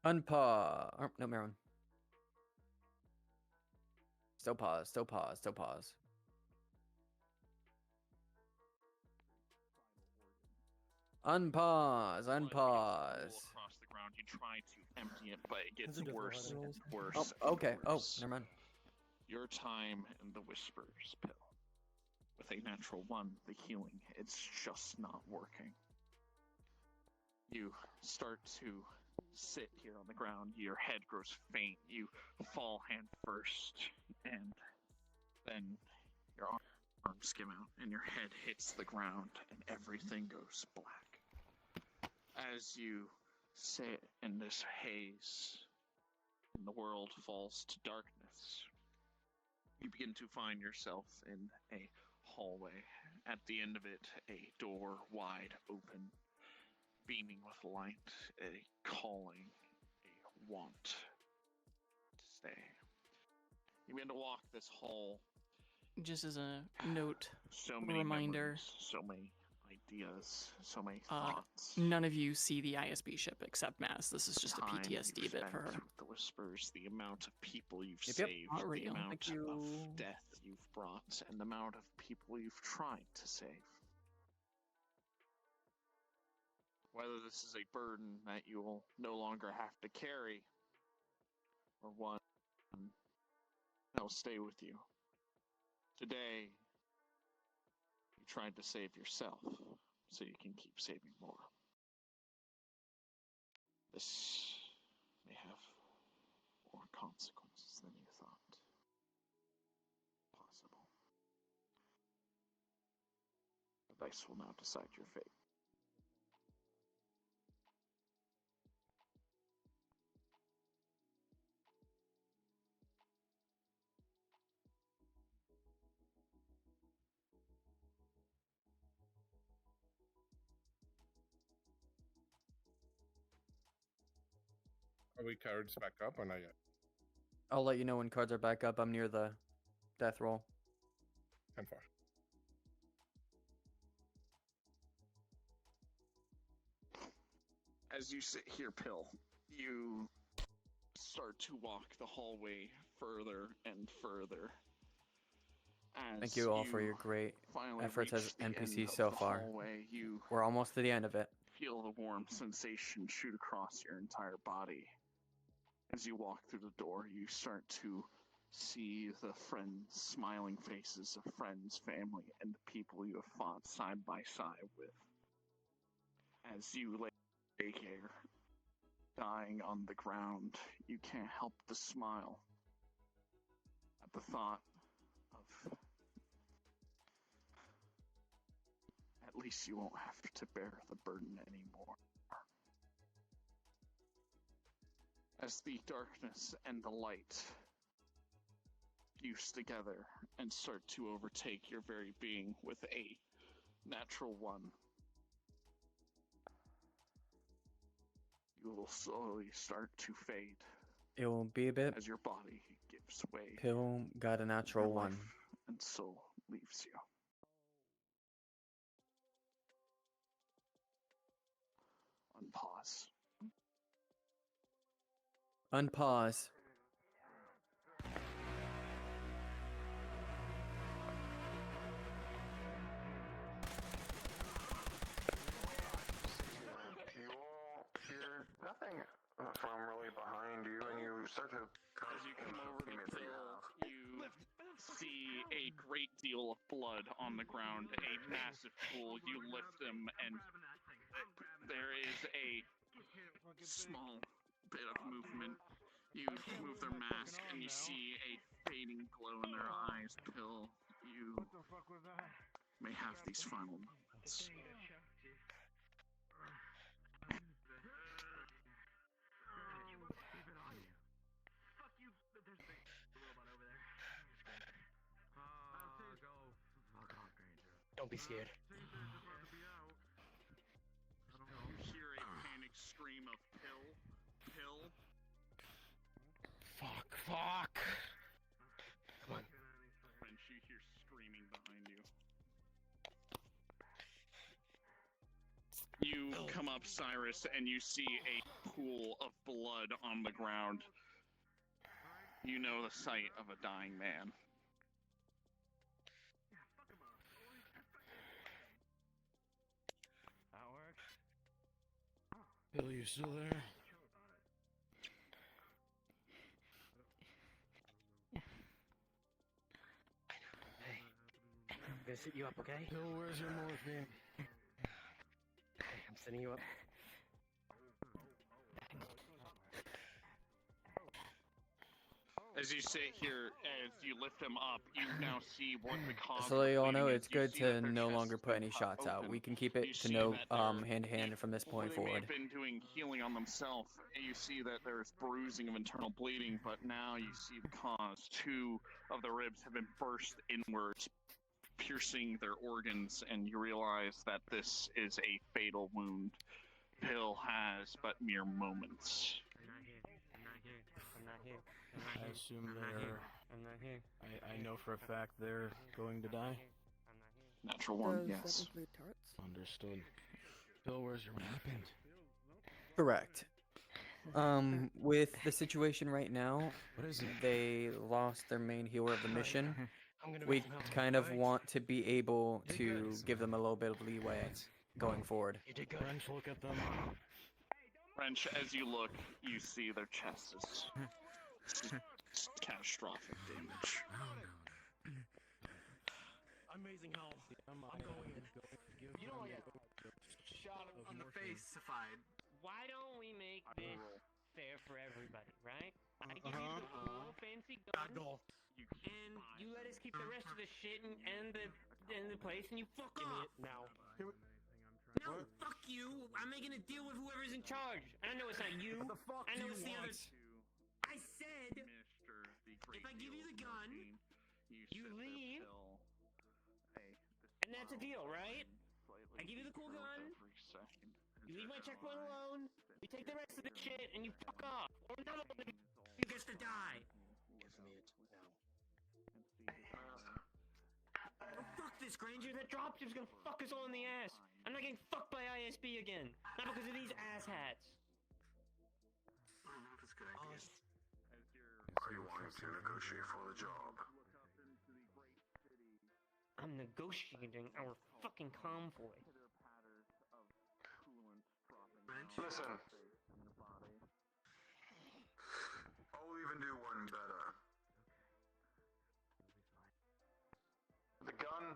Unpause. Oh, no, Maron. Still pause. Still pause. Still pause. Unpause. Unpause. Across the ground, you try to empty it, but it gets Those are worse different and worse. Oh, okay. And worse. Oh, never mind. Your time in the Whispers pill. With a natural 1, the healing, it's just not working. You start to sit here on the ground, your head grows faint, you fall hand first, and then your arms skim out, and your head hits the ground, and everything goes black. As you sit in this haze, and the world falls to darkness, you begin to find yourself in a hallway. At the end of it, a door wide open, beaming with light, a calling, a want to stay. You begin to walk this hall. Just as a note, so many reminder, memories, so many ideas, so many thoughts. None of you see the ISB ship except Mass. This is just a PTSD bit for her. The Whispers, the amount of people you've Yep. saved, Not the real. amount Thank you. of death you've brought, and the amount of people you've tried to save. Whether this is a burden that you will no longer have to carry, or one that will stay with you. Today, you tried to save yourself, so you can keep saving more. This may have more consequences than you thought possible. The dice will now decide your fate. Are we cards back up or not yet? I'll let you know when cards are back up. I'm near the death roll. 10-4. As you sit here, Pill, you start to walk the hallway further and further. Thank you all for your great efforts as NPCs so far. Hallway, you We're almost to the end of it. feel the warm sensation shoot across your entire body. As you walk through the door, you start to see the friends, smiling faces of friends, family, and the people you have fought side by side with. As you lay here, dying on the ground, you can't help but smile at the thought of at least you won't have to bear the burden anymore. As the darkness and the light fuse together and start to overtake your very being with a natural 1, you will slowly start to fade. It will be a bit. As your body gives way. Pill got a natural 1. Life and soul leaves you. Unpause. Unpause. Hear nothing from really behind you, and you start to As you come over the pill, you see a great deal of blood on the ground, a massive pool. You lift them, and there is a small bit of movement. You move their mask, and you see a fading glow in their eyes. Pill, you may have these final moments. Don't be scared. You hear a panicked scream of Pill. Fuck. Come on. And you hear screaming behind you. You come up, Cyrus, and you see a pool of blood on the ground, you know the sight of a dying man. That works. Bill, you still there? Hey, I'm gonna sit you up, okay? Bill, where's your morphine? Hey, I'm sitting you up. As you sit here, as you lift them up, you now see what the cause So of let the you all know bleeding it's is. You good see that to their no chest longer has put been any cut shots out. open. We can keep You it to see no that they're- hand to hand from this point They may forward. have been doing healing on themselves, and you see that there's bruising of internal bleeding, but now you see the cause. 2 of the ribs have been burst inwards, piercing their organs, and you realize that this is a fatal wound. Pill has but mere moments. I'm not here. I'm not here. I'm not here. I'm not I here. assume I'm not here. they're... I'm not here. I know for a fact they're going to die. I'm not here. Natural 1, Does that yes. include turrets? Understood. Bill, where's your weapon? Correct. With the situation right now, What is it? they lost their main hero of the mission. I'm gonna We make some kind of right? want to be able Hey, to guys. give them a little bit of leeway going forward. You did good. French, look at them. Wrench, as you look, you see their chest is catastrophic damage. Amazing how I'm going in. You know what? Shot him on the face. Why don't we make this fair for everybody, right? I give you the cool, fancy gun, and you let us keep the rest of the shit and the place, and you fuck off. now. No, fuck you. I'm making a deal with whoever's in charge. And I know it's not you. What the fuck I know do it's you the other. want? I said, if I give you the gun, you leave, and that's a deal, right? I give you the cool gun. You leave my checkpoint alone. You take the rest of the shit and you fuck off. Or another one of you gets to die. Give me it now. Oh, fuck this, Granger. That dropship's gonna fuck us all in the ass. I'm not getting fucked by ISB again. Not because of these asshats. I don't know if it's a good idea. Are you wanting to negotiate for the job? I'm negotiating our fucking convoy. Listen. I'll even do one better. The gun,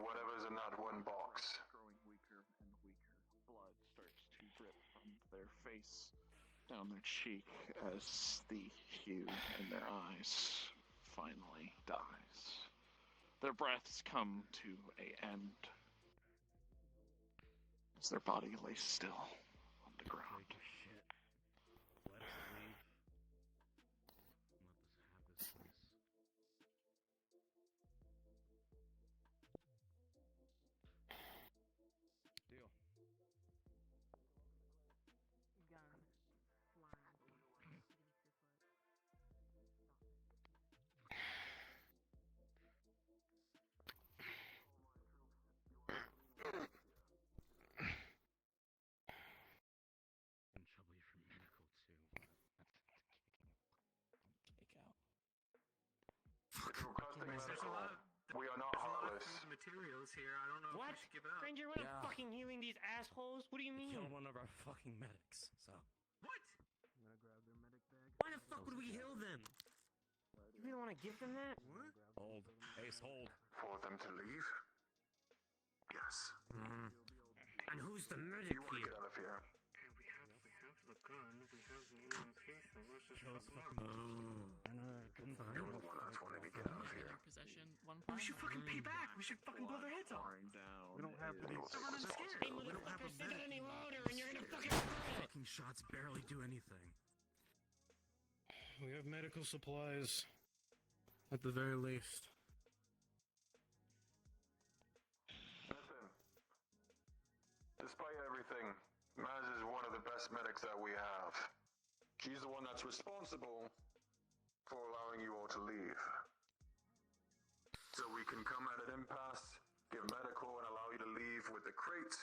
whatever's in that one box. Growing weaker and weaker. Blood starts to drip from their face down their cheek as the hue in their eyes finally dies. Their breaths come to an end as their body lays still on the ground. We are not heartless. Materials here. I don't know What? if we should give it up. Granger, we're not fucking healing these assholes. What do you mean? Kill one of our fucking medics, so... What? Why the fuck would we heal them? You really want to give them that? What? Hold. Ace, hold. For them to leave? Yes. And who's the medic You want to here? get out of here. We have the gun. We have the ammunition. Let's just help them out. You're the one that's wanting to get out of here. Possession, one We should fucking pay back. We should fucking blow their heads off. We don't have any Everyone's scared. Hey, motherfucker, stick it any louder and you're gonna fucking burn it! Fucking shots barely do anything. We have medical supplies. At the very least. Listen. Despite everything, Maz is one of the best medics that we have. She's the one that's responsible for allowing you all to leave. So we can come at an impasse, give medical, and allow you to leave with the crates.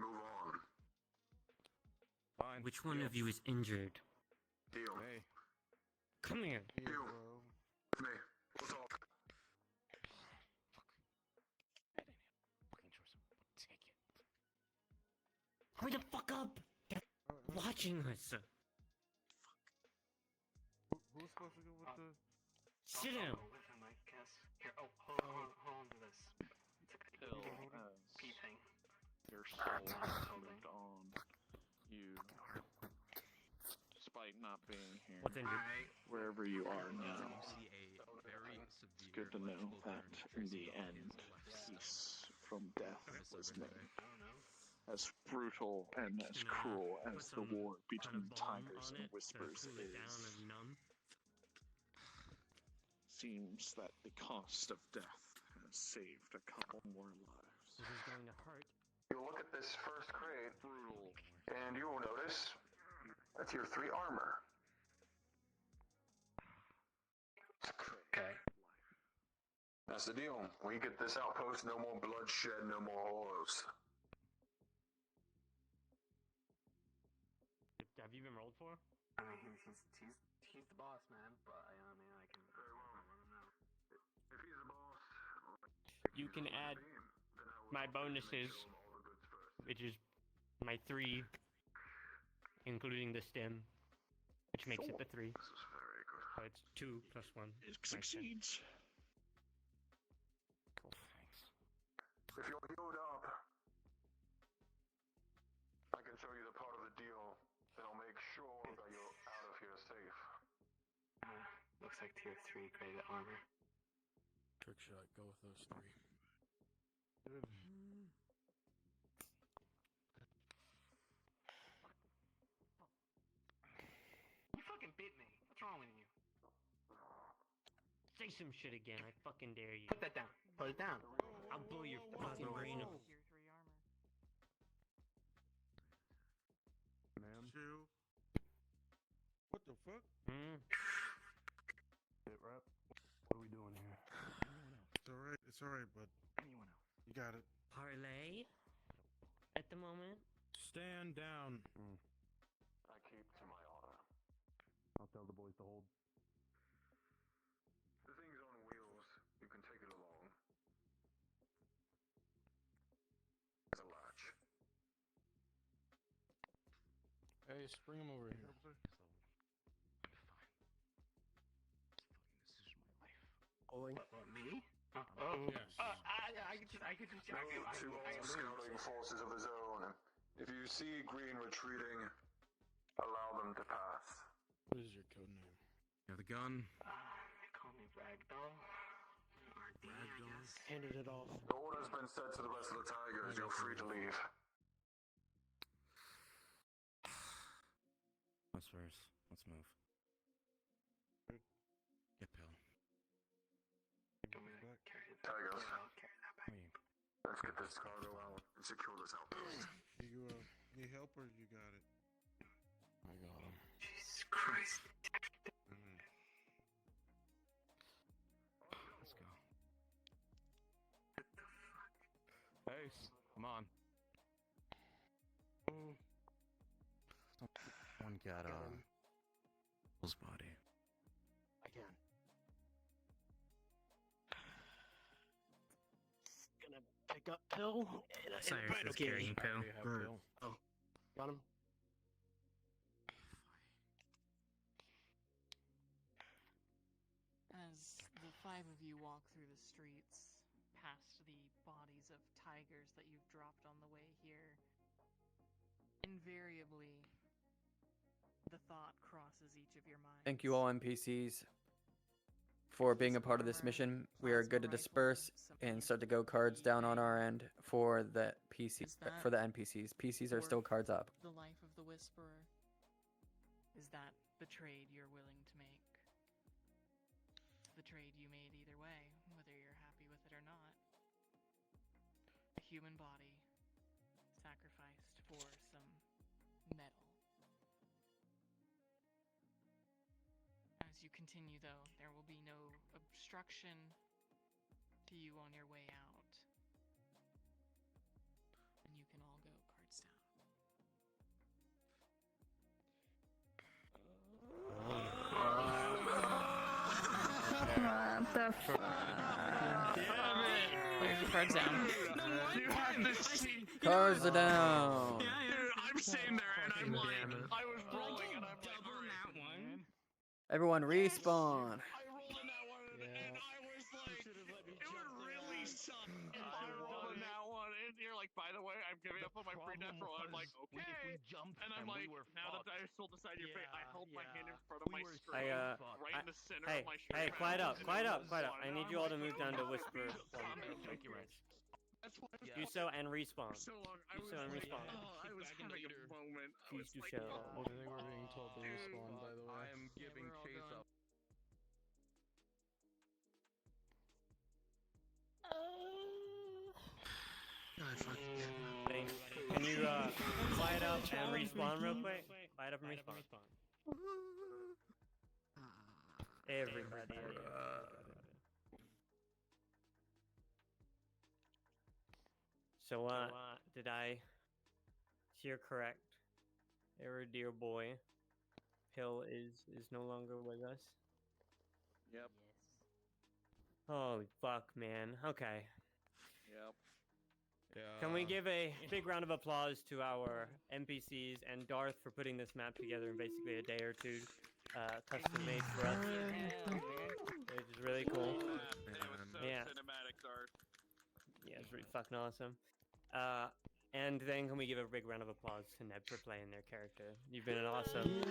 Move on. Fine. Which one of you is injured? Deal. Hey. Come here. Deal. With me. We'll talk. Fucking choice. Take it. Hurry the fuck up! They're watching us. Who's supposed to go with the... Sit down. With him, I guess. Here, hold on to this. Pill P as thing. your soul moved on. You, despite not being here, What's injured? wherever you are now, see a very severe it's good to know electrical that burn in the tracing down end, his left side. peace from death Miss was over made. I don't know. As brutal and as cruel Put as the some war kind between of balm tigers on and it whispers to cool it down is, and numb. seems that the cost of death has saved a couple more lives. This is going to hurt. You'll look at this first crate, Brutal. and you will notice that's your 3 armor. Okay. That's the deal. When you get this outpost, no more bloodshed, no more horrors. Have you been rolled for? I mean, he's the boss, man. But I mean, I can. Very well. I don't know. If he's the boss, You can add my bonuses, which is my 3, including the stem, which makes it the 3. This is very good. So it's 2 plus 1. It succeeds. Cool, thanks. If you're healed up, I can show you the part of the deal that'll make sure that you're out of here safe. Looks like tier 3 graded armor. Trick shot. Go with those 3. You fucking bit me. What's wrong with you? Say some shit again, I fucking dare you. Put that down. Put it down. I'll blow your fucking brain out. Ma'am. Chill. What the fuck? Hit rep. What are we doing here? It's alright, bud. Anyone else? You got it. Parlay? At the moment? Stand down. I keep to my honor. I'll tell the boys to hold. The thing's on wheels. You can take it along. It's a latch. Hey, bring him over here. Pulling. What, me? Yes. I could just. Two scouting forces of his own. If you see Green retreating, allow them to pass. What is your code name? You have the gun. They call me Ragdoll. RD, I guess. Handed it off. The order's been set to the rest of the Tigers. You're free to leave. What's first? Let's move. Get Pill. Do you want me to carry it? Tigers, I'll carry that back. let's get this cargo out and secure this outpost. You need help or you got it? I got him. Jesus Christ. Let's go. Ace, come on. One got Bill's body. I can. Gonna pick up Pill. Cyrus is carrying Pill. I already have Bird. Pill. Oh, got him. As the 5 of you walk through the streets, past the bodies of tigers that you've dropped on the way here, invariably, the thought crosses each of your minds. Thank you all NPCs for being a part of this mission. We are good to disperse and start to go cards down on our end for the for the NPCs. PCs are still cards up. The life of the Whisperer. Is that the trade you're willing to make? It's the trade you made either way, whether you're happy with it or not. A human body sacrificed for some metal. As you continue, though, there will be no obstruction to you on your way out. And you can all go cards down. Put your cards down. Cards are down. Dude, I'm sitting there and I'm like, I was rolling and I'm like, Double that one. Everyone respawn. I rolled in that one and I was like, it would really suck if I rolled in that one and you're like, by the way, I'm giving up on my pre-natural. I'm like, okay. And I'm like, now the dice roll decide your fate. I held my hand in front of my screen, right in the center of my shoulder. Hey, quiet up. I need you all to move down to whisper. Uso and respawn. So long. Uso and respawn. I was having a moment. I was like, show. I think we're being told to respawn, by the way. I am giving chase up. Can you quiet up and respawn real quick? Quiet up and respawn. Everybody. So, did I hear correct? Our dear boy, Pill is no longer with us. Yep. Holy fuck, man. Okay. Yep. Can we give a big round of applause to our NPCs and Darth for putting this map together in basically a day or two, custom made for us, which is really cool. It was so cinematic, Darth. Yeah, it's really fucking awesome. And then can we give a big round of applause to Neb for playing their character? You've been an awesome.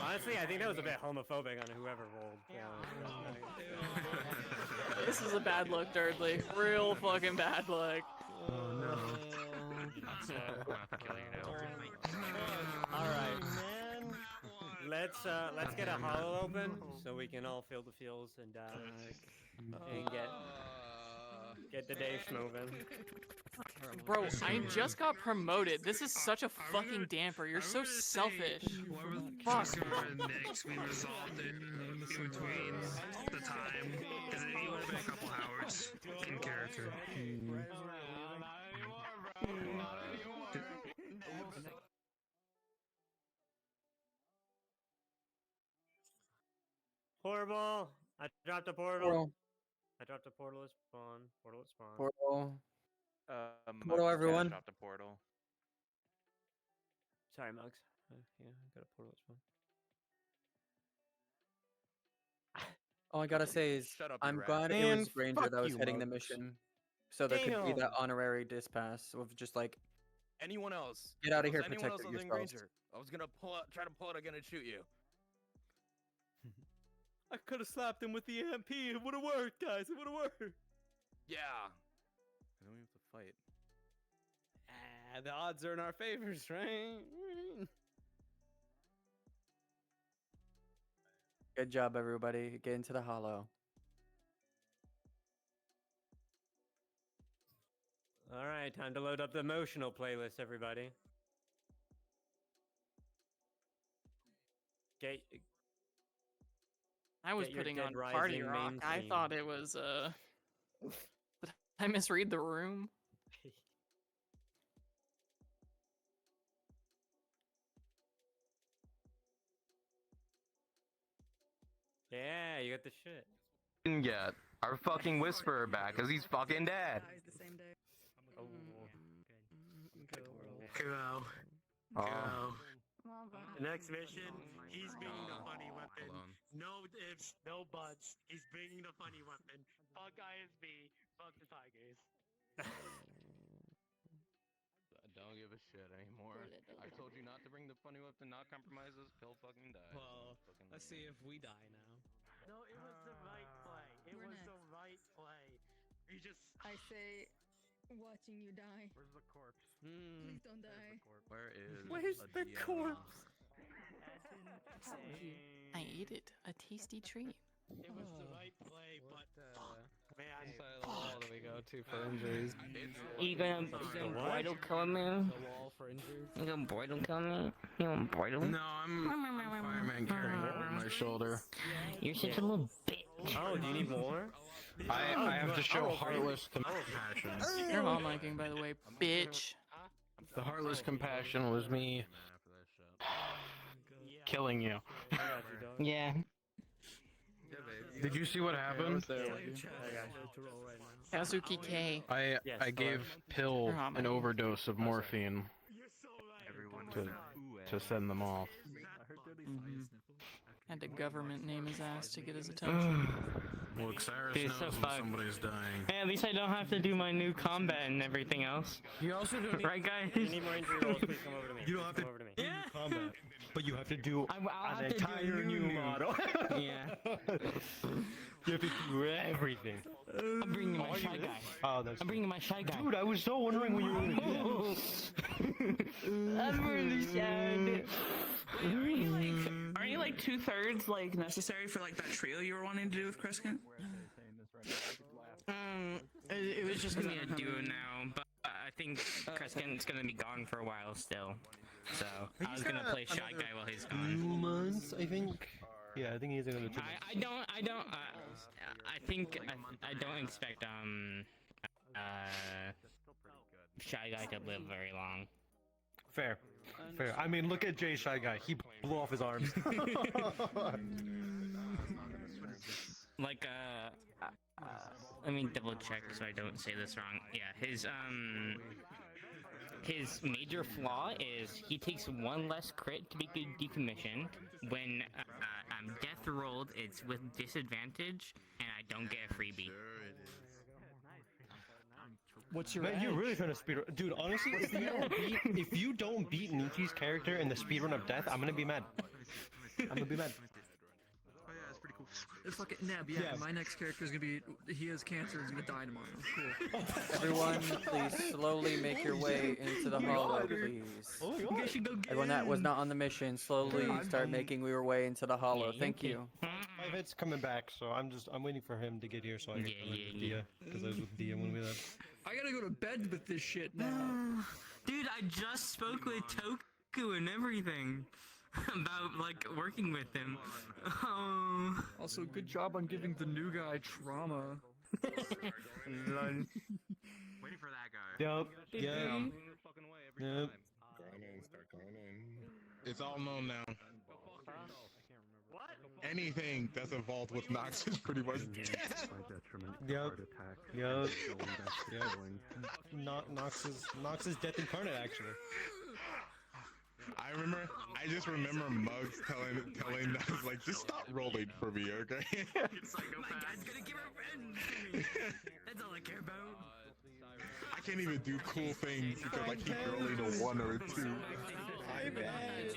Honestly, I think that was a bit homophobic on whoever rolled. This is a bad look, Durdley. Real fucking bad look. Oh no. Alright, man. Let's get a hollow open so we can all feel the feels and get the day moving. Bro, I just got promoted. This is such a fucking damper. You're so selfish. Fuck. Next, we resolved it in between the time, because it would have been a couple hours in character. Portal! I dropped a portal. I dropped a portal at spawn. Portal at spawn. Portal. Portal, everyone. Dropped a portal. Sorry, Mugs. Yeah, I got a portal at spawn. All I gotta say is, Shut up, I'm you rat. glad it Man, was Ranger fuck that was you, heading the Mugs. mission, so there could be that Damn. honorary dispass of just like, Anyone else? Get outta If it here, was anyone else protect other than yourselves. Granger, I was gonna try to pull out a gun and shoot you. I could have slapped him with the EMP. It would have worked, guys. It would have worked. Yeah. And then we have to fight. The odds are in our favors, right? good job, everybody. Get into the hollow. All right, time to load up the emotional playlist, everybody. Get. I was Get your putting Dead on Rising Party Rock. main I theme. thought it was, Did I misread the room? Yeah, you got the shit. Didn't get our fucking Whisperer back, because he's fucking dead. Oh. Go. Oh. The next mission, he's bringing the funny weapon. No ifs, no buts. He's bringing the funny weapon. Fuck ISB. Fuck the Tigers. I don't give a shit anymore. I told you not to bring the funny weapon, not compromise us. Pill fucking die. Well, let's see if we die now. No, it was the right play. It was the right play. You just. I say, watching you die. Where's the corpse? Please don't die. Where's the corpse? I ate it. A tasty treat. It was the right play, but man, Wall do we go to for injuries? You gonna bridal kill me? The wall for injuries? You gonna bridal kill me? You gonna bridal? no, I'm fireman carrying over my shoulder. You're such a little bitch. Oh, do you need more? I have to show heartless compassion. You're not liking, by the way, bitch. The heartless compassion was me killing you. Yeah. Did you see what happened? Kazuki K. I gave Pill an overdose of morphine to send them off. Had to government name his ass to get his attention. Look, Cyrus knows when somebody's dying. Hey, at least I don't have to do my new combat and everything else. You also don't right, guys? If you need more injury rolls, please come over to me. You don't have to do combat, but you have to do I'll an have to do entire new model. Yeah. You have to do everything. I'm bringing my shy guy. Oh, that's. I'm bringing my shy guy. Dude, I was so wondering when you were gonna do that. I'm really sad. Aren't you like 2/3 like necessary for like that trio you were wanting to do with Crescent? It was just gonna be a duo now, but I think Crescent's gonna be gone for a while still. So I was gonna play Shy Guy while he's gone. 2 months, I think. Yeah, I think he's gonna. I don't expect Shy Guy to live very long. Fair. I mean, look at Jay Shy Guy. He blew off his arms. Like let me double check so I don't say this wrong. Yeah, his major flaw is he takes 1 less crit to be decommissioned. When I'm death rolled, it's with disadvantage, and I don't get a freebie. What's your Man, you're really trying to speedrun. Dude, honestly, if you don't beat Nietzsche's character in the speedrun of death, I'm gonna be mad. I'm gonna be mad. Oh yeah, it's pretty cool. It's fucking Neb, yeah. My next character is gonna be. He has cancer. He's gonna die tomorrow. Cool. Everyone, please slowly make your way into the hollow, please. You guys should go get Everyone that was not on the mission, slowly start making your way into the hollow. Thank you. My vet's coming back, so I'm waiting for him to get here so I can go with Dia, because I was with Dia when we left. I gotta go to bed with this shit now. Dude, I just spoke with Toku and everything about like working with him. Oh. Also, good job on giving the new guy trauma. Waiting for that guy. Yep. It's all known now. Anything that's involved with Nox is pretty much dead. Yep. Nox is death incarnate, actually. I just remember Muggs telling us, like, just stop rolling for me, okay? My dad's gonna give revenge. That's all I care about. I can't even do cool things because I keep rolling a 1 or a 2. My bad.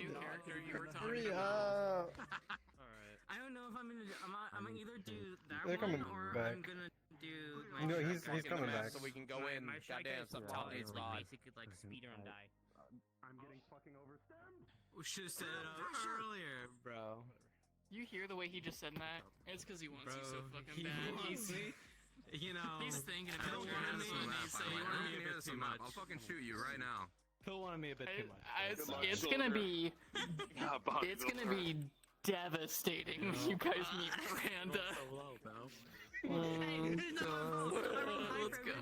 Hurry up. I don't know if I'm gonna either do that They're coming or back. I'm gonna do my No, he's coming back. So we can go in. My Shy Goddamn, Guy's stop flaw telling me is it's like rod. basically like speedrun die. I'm getting fucking overstemmed. We should have set it up earlier, bro. You hear the way he just said that? It's because he wants you so fucking he bad. wants me. You know, He's thinking about you. I'll fucking shoot you right now. Phil wanted me a bit too much. It's gonna be devastating when you guys meet Miranda. Let's go.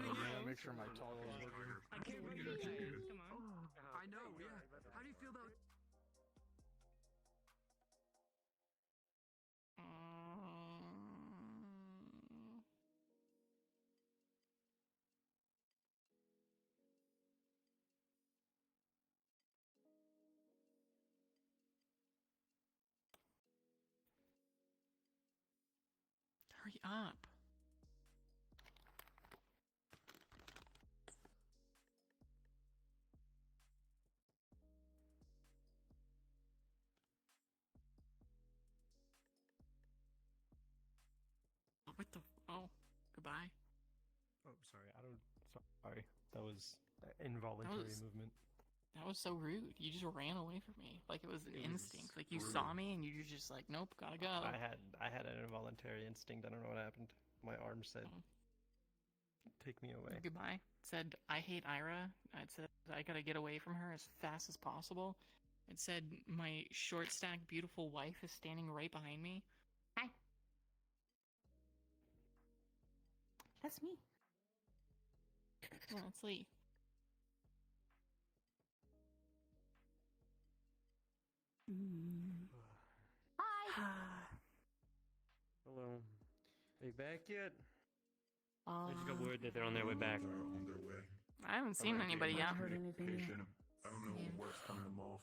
Make sure my toggle is working. I know, yeah. How do you feel about... Hurry up. What the? Oh, goodbye. Oh, sorry. Sorry. That was involuntary movement. That was so rude. You just ran away from me. Like it was an instinct. Like you saw me and you were just like, nope, gotta go. I had an involuntary instinct. I don't know what happened. My arm said, "Take me away." Goodbye. It said, I hate Ira. It said, I gotta get away from her as fast as possible. It said, my short stack beautiful wife is standing right behind me. Hi. That's me. Yeah, it's Lee. Hi. Hello. Are you back yet? I just got word that they're on their way back. I haven't seen anybody yet. I don't know what's coming them off.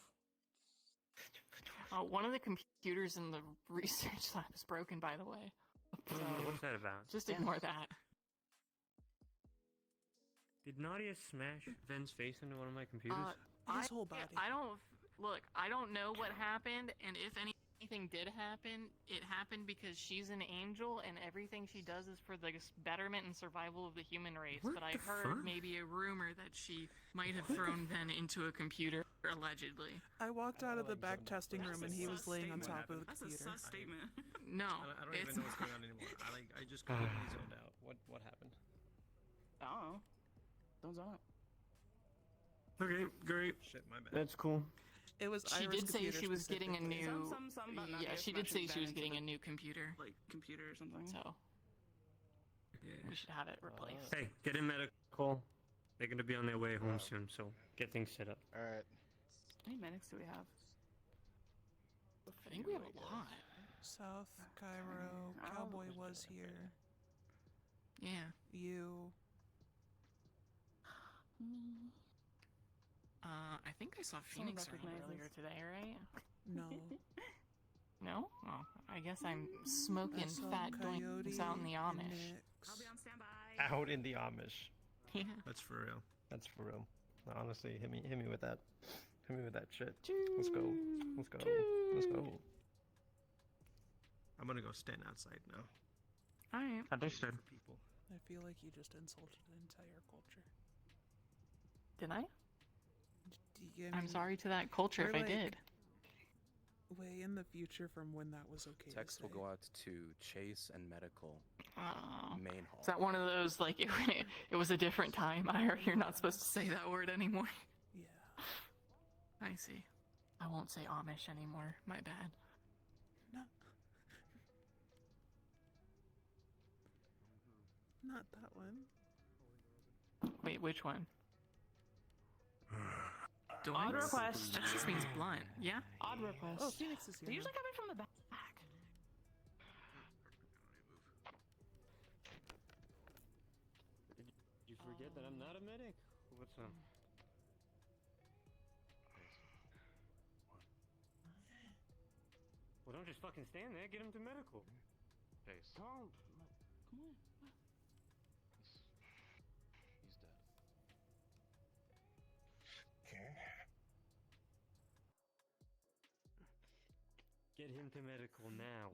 One of the computers in the research lab is broken, by the way. So What's that about? just ignore that. Did Nadia smash Ven's face into one of my computers? His whole body. I don't know what happened, and if anything did happen, it happened because she's an angel, and everything she does is for the betterment and survival of the human race. What but I the heard fuck? maybe a rumor that she might have thrown Ben into a computer, allegedly. I walked out of the back testing room and he was laying on top of the That's a computer. sus statement. No, I don't even it's know what's going on anymore. I just completely zoned out. What happened? I don't know. Don't zone out. Okay, great. Shit, my bad. That's cool. It was She Ira's did say computer she was getting a specifically. new. Something about Yeah, Nadia she did say smashing she was Ben getting a into new computer. Like computer or something. So we should have it replaced. Hey, get in medical. They're gonna be on their way home soon, so get things set up. Alright. How many medics do we have? I think we have a lot. South Cairo, Cowboy was here. Yeah. You. I think I saw Someone Phoenix around recognizes. earlier today, right? No. No? Oh, I guess I'm smoking I saw fat Coyote doinks out in the and Amish. Nix. I'll be on standby. Out in the Amish. Yeah. That's for real. That's for real. No, honestly, hit me with that. Hit me with that shit. Let's go. Let's go. Let's go. I'm gonna go stand outside now. Alright. Understood. People. I feel like you just insulted an entire culture. Did I? I I'm mean, sorry to that culture if we're I like did. Way in the future from when that was okay. Text to will say. go out to Chase and Medical. Oh. Main hall. Is that one of those, like, it was a different time, Ira? You're not supposed to say that word anymore. Yeah. I see. I won't say Amish anymore. My bad. No. Not that one. Wait, which one? Odd request. That just means blunt. Yeah? Odd request. Oh, Phoenix is here. They now. usually come in from the back. Did you forget that I'm not a medic? What's up? Well, don't just fucking stand there. Get him to medical. Chase. Come on. He's dead. Get him to medical now.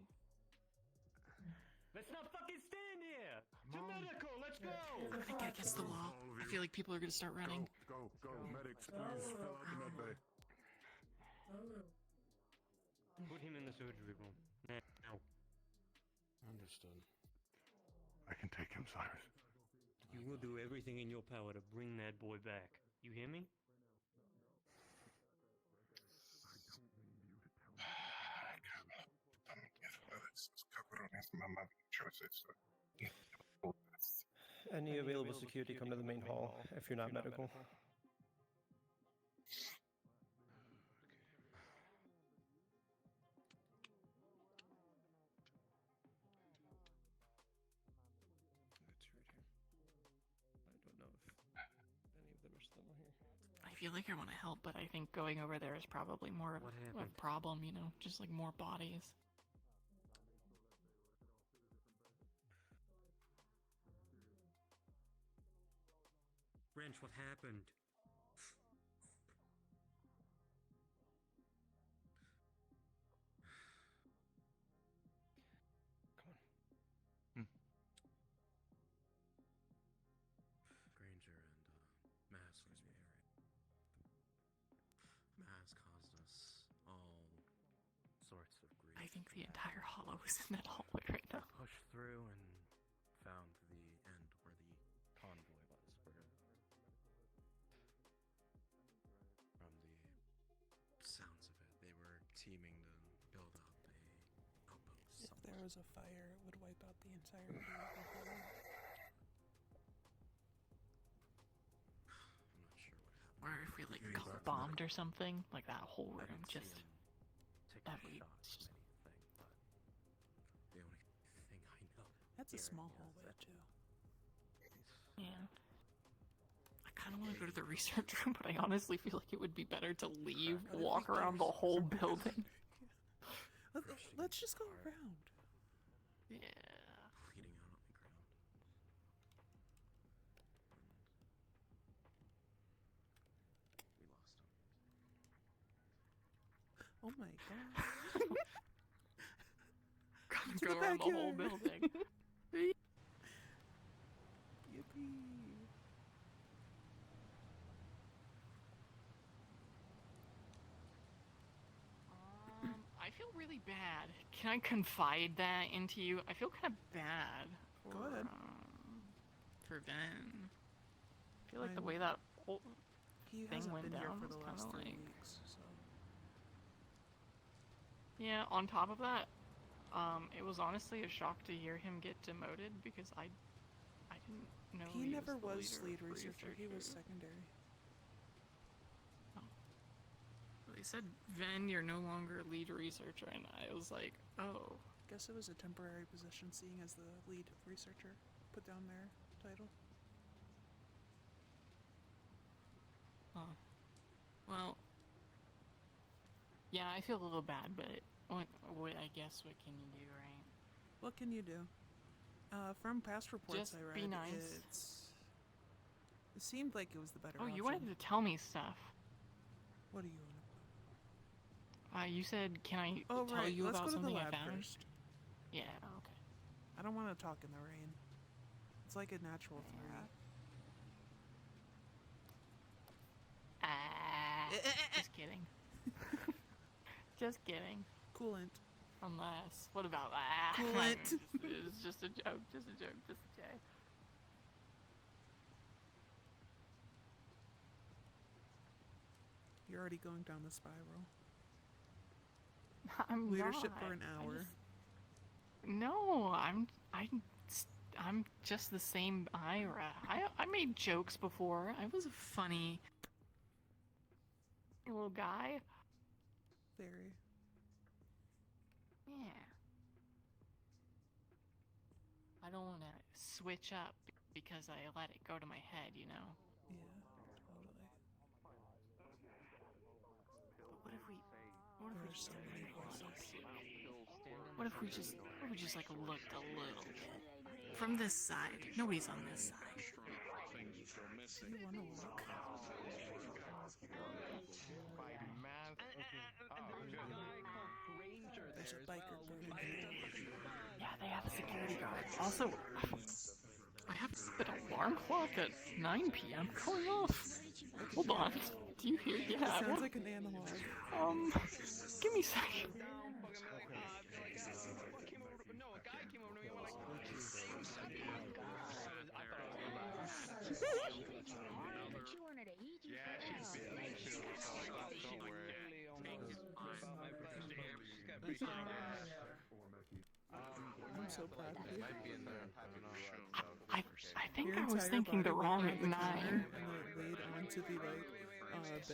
Let's not fucking stand here! To medical, let's go! I think I against the wall. I feel like people are gonna start running. Go, medics, please fill out the med bay. Put him in the surgery room. Now. Understood. I can take him, Cyrus. You will do everything in your power to bring that boy back. You hear me? Any available security come to the main hall if you're not medical. I feel like I want to help, but I think going over there is probably more of What a happened? problem, you know? Just like more bodies. Wrench, what happened? Granger and Mass was married. Mass caused us all sorts of grief. I think the entire hollow is in that hallway right now. Pushed through and found the end where the convoy was. From the sounds of it, they were teaming to build up a outpost. If there was a fire, it would wipe out the entirety of the whole. we like got bombed or something, like that whole room just every. The only thing I know. That's a small hallway too. Yeah. I kind of want to go to the research room, but I honestly feel like it would be better to leave, walk around the whole building. Let's just go around. Yeah. Bleeding out on the ground. We lost him. Oh my god. Gotta go around the whole building. Yippee. I feel really bad. Can I confide that into you? I feel kind of bad. Go ahead. For Ben. I feel like the way that whole thing went down was kind of like. Weeks, so. Yeah. On top of that, it was honestly a shock to hear him get demoted because I didn't know He never was was lead researcher. He was secondary. They said, Ven, you're no longer lead researcher, and I was like, oh. Guess it was a temporary position, seeing as the lead researcher put down their title. Oh. Well. Yeah, I feel a little bad, but what I guess what can you do, right? What can you do? From past reports Just I read, be nice. It seemed like it was the better Oh, option. you wanted to tell me stuff. What do you want? You said, can I Oh, tell right. you Let's about go to the something I lab found? first. Yeah, okay. I don't want to talk in the rain. It's like a natural threat. Just kidding. Just kidding. Coolant. Unless, what about Coolant. It's just a joke, just a joke, just a joke. You're already going down the spiral. I'm Leadership not. for an hour. No, I'm just the same Ira. I made jokes before. I was a funny little guy. Very. Yeah. I don't want to switch up because I let it go to my head, you know? Yeah, totally. But what if we just like looked a little bit from this side? Nobody's on this side. You wanna look? There's a biker burning. Yeah, they have a security guard. Also, I have an alarm clock at 9 p.m. going off. Hold on. Do you hear? Yeah. It sounds like an analog. Give me a second. I'm so proud of you. I think Your I was entire thinking the body wrong went on the 9. counter, and then it laid onto the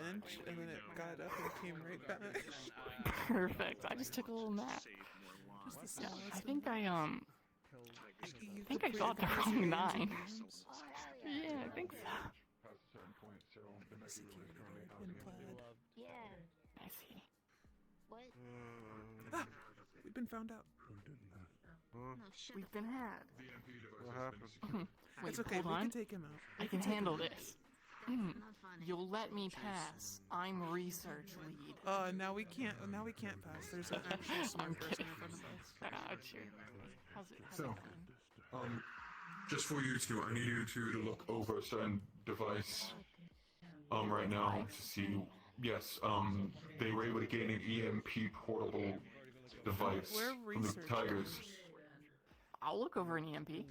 bench, and then it got up and came right back. Perfect. I just took a little nap. Just the Yeah, smallest I of think them. I You think I completed got the the wrong range 9. of games. Yeah, I think so. Security guard in plaid. I see. What? Ah, we've been found out. We've been had. What happened? Wait, It's okay, hold we on. can take him out. I can handle this. You'll let me pass. I'm research lead. Now we can't pass. There's an actual smart person in front of us. Ouch. How's it So, going? just for you two, I need you two to look over a certain device, right now to see, yes, they were able to gain an EMP portable device We're from the researchers. Tigers. I'll look over an EMP.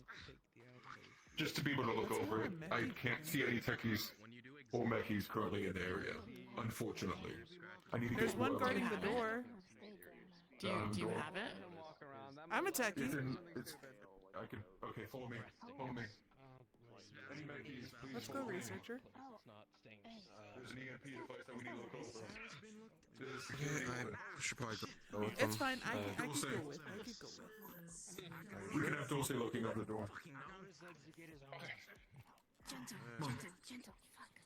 Just to be able to look over it, I can't see any techies or mechies currently in the area, unfortunately. I need to There's get one more guarding of the them. door. Do you door. have it? I'm a techie. I can, okay, follow me. Any Mechis, please. Let's go, follow me. researcher. There's an EMP device that we need to look over. There's Yeah, security I equipment. should probably go with It's them. fine. I could go Dulce. with. I could go with. We can have Dulce looking up the door.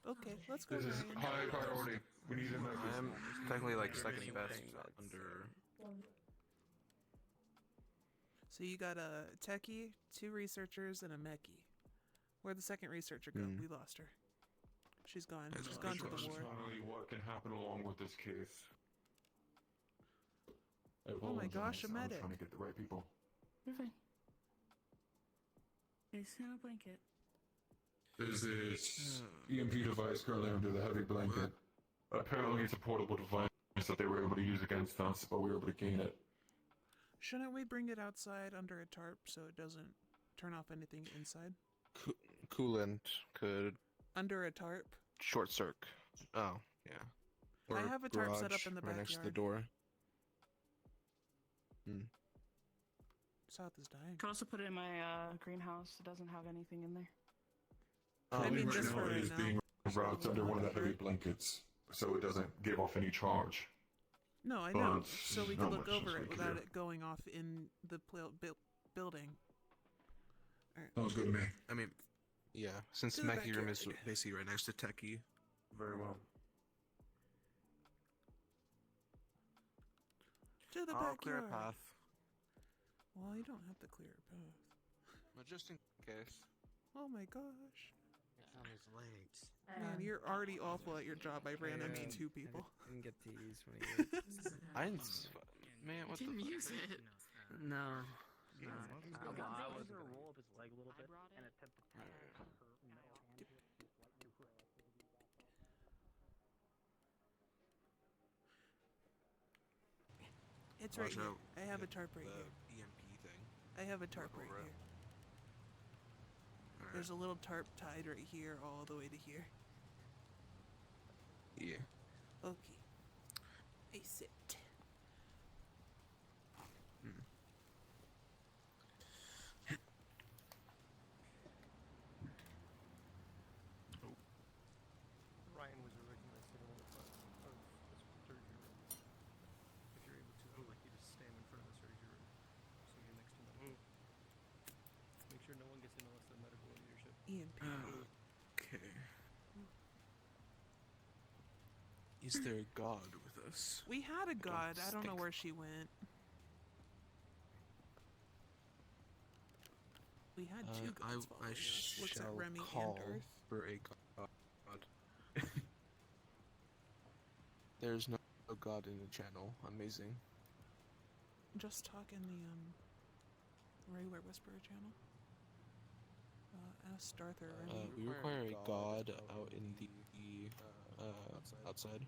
Okay, let's go. This is Ryan. high priority. We need a Mechis. I'm technically like second best under. So you got a techie, 2 researchers, and a mechie. Where'd the second researcher go? We lost her. She's gone. She's gone to the war. Finally, what can happen along with this case? Oh my gosh, a medic. I'm trying to get the right people. You're fine. It's in a blanket. There's this EMP device currently under the heavy blanket. Apparently it's a portable device that they were able to use against us, but we were able to gain it. Shouldn't we bring it outside under a tarp so it doesn't turn off anything inside? Coolant could Under a tarp? short circuit. Oh, yeah. I Or have a tarp set up garage in the right next to the backyard. door. South is dying. Could also put it in my greenhouse. It doesn't have anything in there. I mean, right just now for it right is now. being wrapped under one of the heavy blankets, so it doesn't give off any charge. No, I know. But So we not could look much over else it we can without do. it going off in the building. Sounds good to me. I mean, Yeah, since to the the Mechie room is backyard. Basically right next to Techie. Very well. To the I'll clear a backyard. path. Well, you don't have to clear a path. But just in case. Oh my gosh. On his legs. Man, you're already awful at your job. I ran into Yeah. 2 people. I didn't get to use one of yours. I didn't. Man, what the? Didn't use it. No. I was gonna roll up his leg a little bit and attempt to tap her metal hand. It's right Watch here. out. I have a Yeah, tarp right the here. EMP thing. I have a tarp right here. There's a little tarp tied right here all the way to here. Yeah. Okay. I sit. Ryan was originally sitting in front of the surgery room. If you're able to, I would like you to stand in front of the surgery room. So you're next to medical. Make sure no one gets in unless they're medical or leadership. EMP. Okay. Is there a god with us? We had a god. I don't know where she went. We had 2 gods following I us. Looks shall at Remy call and Earth. for a god. There's no god in the channel. Amazing. Just talk in the regular Whisperer channel. Ask Darth or Remy. We require a god out in the outside.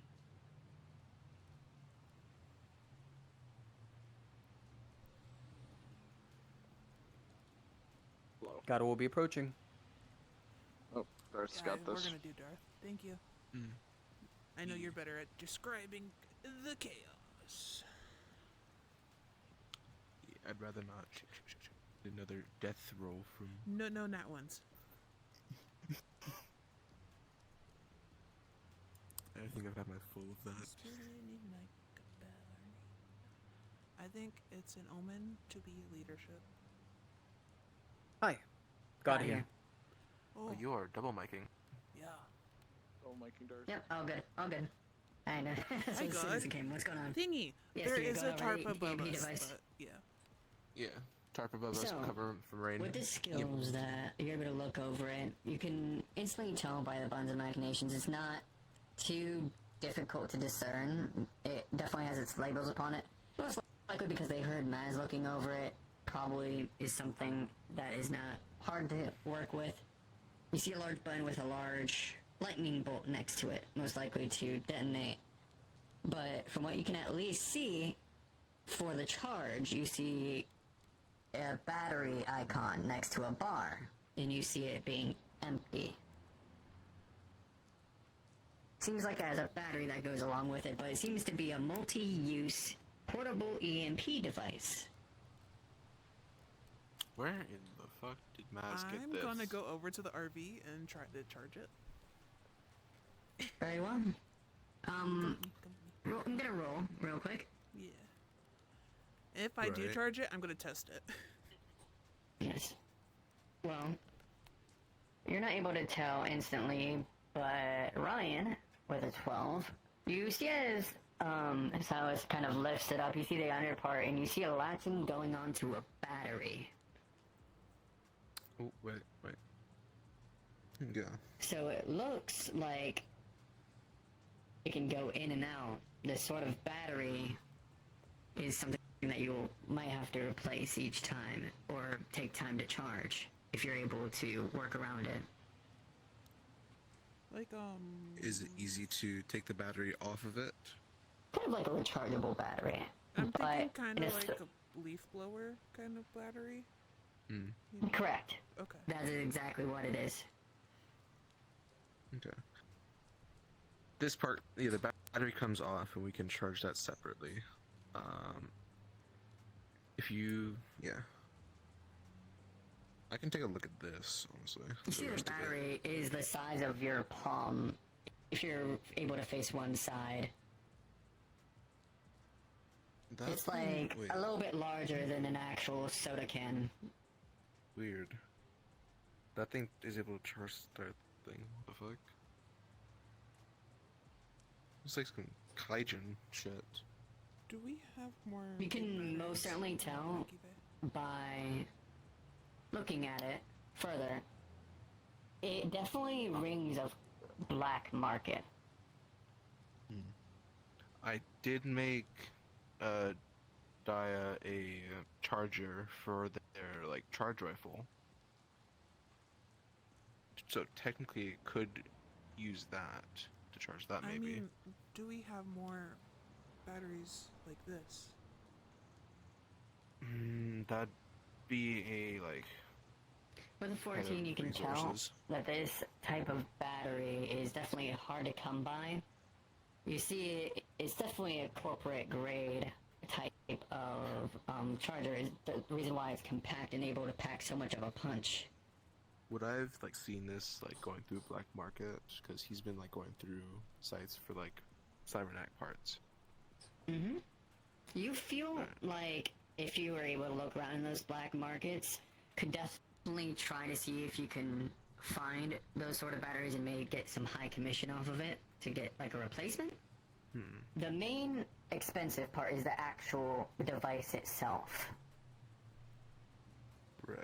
God will be approaching. Oh, Darth's Yeah, got we're this. gonna do Darth. Thank you. I know you're better at describing the chaos. Yeah, I'd rather not another death roll from. No, not once. I think I've had my full of that. I think it's an omen to be leadership. Hi. God here. Oh, you are double miking. Yeah. Oh, miking Darth. Yep, all good, all good. I know. Hi, God. What's going on? Thingy. Yes, There you're is going a tarp already, above EMP us, device. but yeah. Yeah, tarp above us, So, cover from rain. With the skills that you're able to look over it, you can instantly tell by the buttons and machinations. It's not too difficult to discern. It definitely has its labels upon it. Most likely because they heard Maz looking over it. Probably is something that is not hard to work with. You see a large button with a large lightning bolt next to it, most likely to detonate. But from what you can at least see, for the charge, you see a battery icon next to a bar, and you see it being empty. Seems like it has a battery that goes along with it, but it seems to be a multi-use portable EMP device. Where in the fuck did Maz get I'm this? gonna go over to the RV and try to charge it. Very well. I'm gonna roll real quick. Yeah. If I do Right. charge it, I'm gonna test it. Yes. Well, you're not able to tell instantly, but Ryan, with a 12, you see as Silas kind of lifts it up, you see the under part, and you see a latching going onto a battery. Oh, wait. Yeah. So it looks like it can go in and out. This sort of battery is something that you might have to replace each time, or take time to charge, if you're able to work around it. Like, Is it easy to take the battery off of it? Kind of like a rechargeable battery. I'm but thinking kind it of is like a leaf blower kind of battery. Correct. Okay. That is exactly what it is. Okay. This part, yeah, the battery comes off and we can charge that separately. If you, yeah. I can take a look at this, honestly. You see the battery is the size of your palm, if you're able to face one side. It's like a little bit larger than an actual soda can. Weird. That thing is able to charge that thing. What the fuck? Looks like some Kaijin shit. Do we have more? You can most certainly tell by looking at it further. It definitely rings of black market. I did make Daya a charger for their like charge rifle, so technically it could use that to charge that. Maybe. I mean, do we have more batteries like this? That'd be a like. With a 14, you can tell that this type of battery is definitely hard to come by. You see, it's definitely a corporate grade type of charger. Is the reason why it's compact and able to pack so much of a punch. Would I've like seen this like going through black market? Because he's been like going through sites for like cybernetic parts. You feel like if you were able to look around in those black markets, could definitely try to see if you can find those sort of batteries and maybe get some high commission off of it to get like a replacement. The main expensive part is the actual device itself. Right.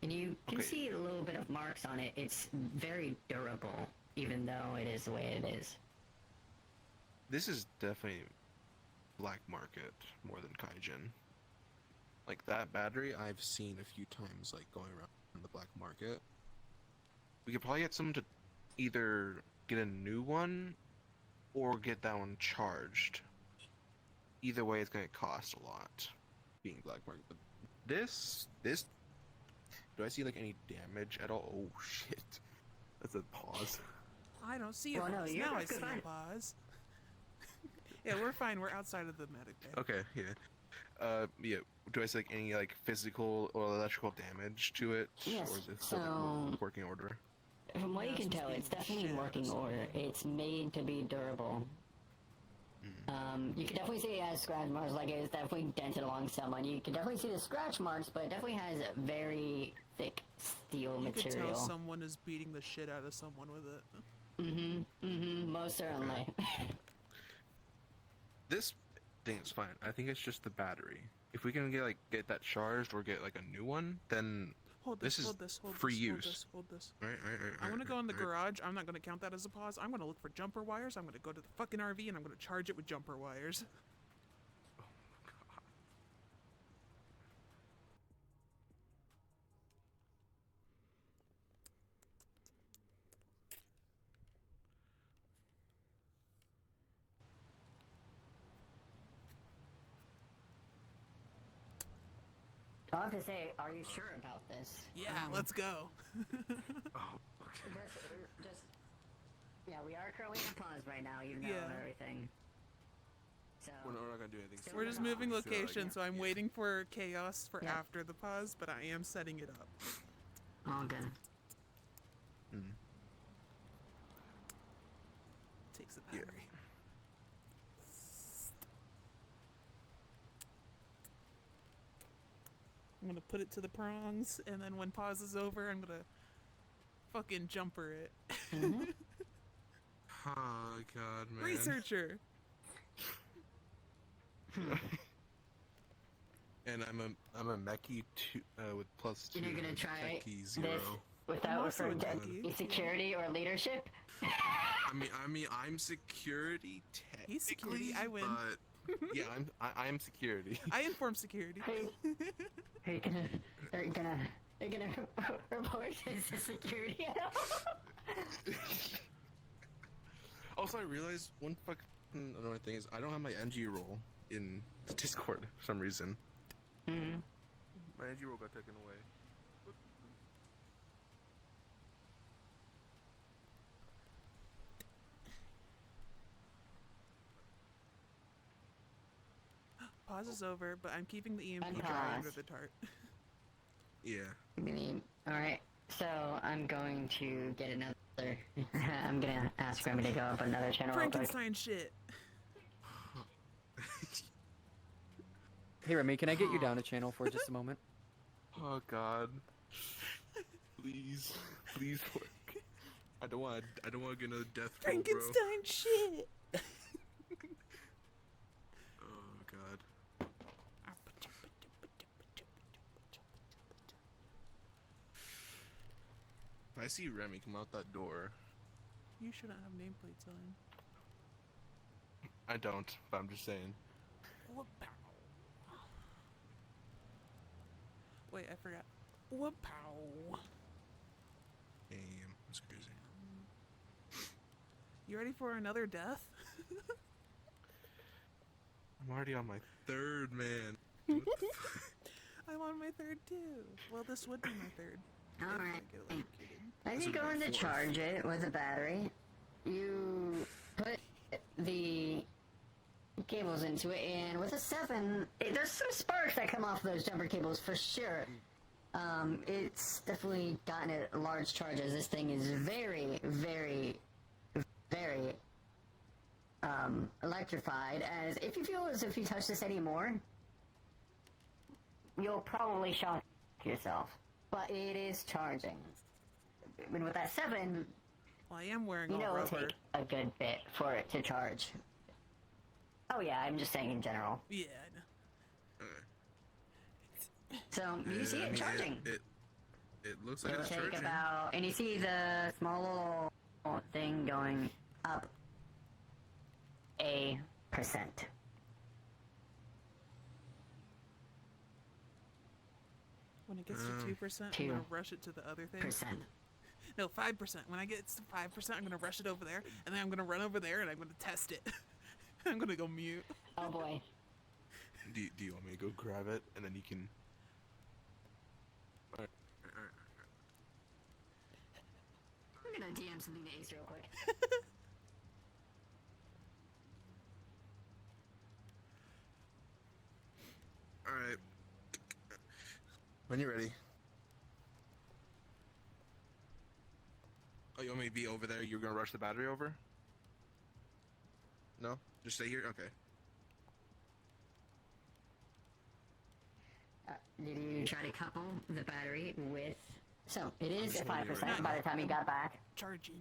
And you can see a little bit of marks on it. It's very durable, even though it is the way it is. This is definitely black market more than Kaijin. Like that battery I've seen a few times like going around in the black market. We could probably get someone to either get a new one or get that one charged. Either way it's gonna cost a lot being black market. But this do I see like any damage at all? Oh shit. That's a pause. I don't see a Well, no, pause. you're Now I see fine. a pause. Yeah, we're fine. We're outside of the medic bay. Okay, yeah. Yeah. Do I see like any like physical or electrical damage to it? Yes, Or is it still so- like, working order? From what you can tell, it's definitely in working order. It's made to be durable. You can definitely see it has scratch marks, like it's definitely dented along someone. You can definitely see the scratch marks, but it definitely has very thick steel You could material. tell someone is beating the shit out of someone with it. Most certainly. This thing is fine. I think it's just the battery. If we can get that charged or get like a new one, then Hold this, is hold this, hold free this, use. hold this. Right. I'm gonna go in the garage. I'm not gonna count that as a pause. I'm gonna look for jumper wires. I'm gonna go to the fucking RV and I'm gonna charge it with jumper wires. I'll have to say, are you sure about this? Yeah, let's go. Yeah, we are currently in pause right now, even though Yeah. everything. We're not gonna do anything. We're just serious. moving We feel like- location, so I'm waiting for chaos for Yep. after the pause, but I am setting it up. All good. Takes a battery. I'm gonna put it to the prongs, and then when pause is over, I'm gonna fucking jumper it. Oh god, man. Researcher. And I'm a Meki with plus 2. You're gonna try Meki this 0. without also referring to a Meki. security or leadership? I mean, I'm security technically. He's security, I win. But yeah, I'm security. I inform security. Are you gonna report this to security at all? Also, I realized one fucking annoying thing is I don't have my NG role in Discord for some reason. Mm-hmm. My NG role got taken away. Pause is over, but I'm keeping the EMP dry Unpause. under the tart. Yeah. Alright, so I'm going to get another. I'm gonna ask Remy to go up another channel real quick. Frankenstein shit. Hey Remy, can I get you down a channel for just a moment? Oh god. Please work. I don't want to get another death roll, bro. Frankenstein shit. Oh god. If I see Remy come out that door, You shouldn't have nameplates on. I don't, but I'm just saying. Wait, I forgot. Whoop-pow. Damn, that's crazy. You ready for another death? I'm already on my third, man. I'm on my third too. Well, this would be my third. Alright. As This you would go be in to fourth. charge it with a battery, you put the cables into it, and with a 7, there's some sparks that come off those jumper cables for sure. It's definitely gotten a large charge, as this thing is very, very, very electrified, as if you feel as if you touch this anymore, you'll probably shock yourself. But it is charging. And with that 7, Well, I am wearing you all know it'll rubber. take a good bit for it to charge. Oh yeah, I'm just saying in general. Yeah, I know. So, you see it charging. It looks like It'll it's take charging. about, and you see the small little thing going up a percent. When it gets to 2%, I'm gonna rush it to the other thing. No, 5%. When I get to 5%, I'm gonna rush it over there, and then I'm gonna run over there and I'm gonna test it. I'm gonna go mute. Oh boy. Do you want me to go grab it and then you can? Alright. I'm gonna DM something to Ace real quick. Alright. When you're ready. Oh, you want me to be over there? You're gonna rush the battery over? No? Just stay here? Okay. Did you try to couple the battery with... So, it is just at wondering 5% right by now. the time you got back. Charging.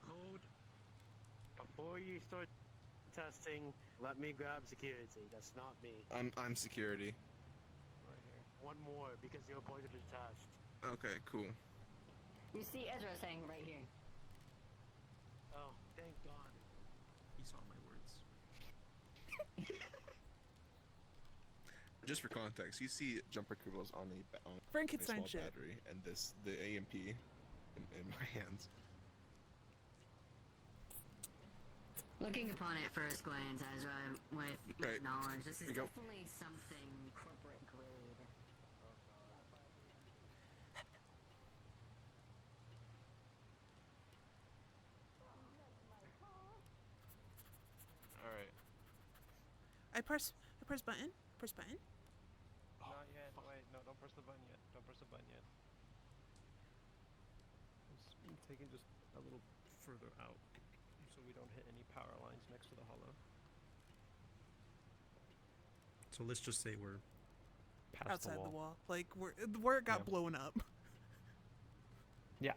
Hold. Before you start testing, let me grab security. That's not me. I'm security. Right here. One more, because you're part of the test. Okay, cool. You see Ezra saying right here. Oh, thank God. He saw my words. Just for context, you see jumper cables on a Frankenstein small shit. battery, and the AMP in my hands. Looking upon it first glance, Ezra, with Right. knowledge, this is Here we go. definitely something corporate grade. Alright. I press button. Press button. Not yet. Wait, no, don't press the button yet. Don't press the button yet. Let's take it just a little further out, so we don't hit any power lines next to the hollow. So let's just say we're past Outside the wall. Like where it got blown up. Yeah.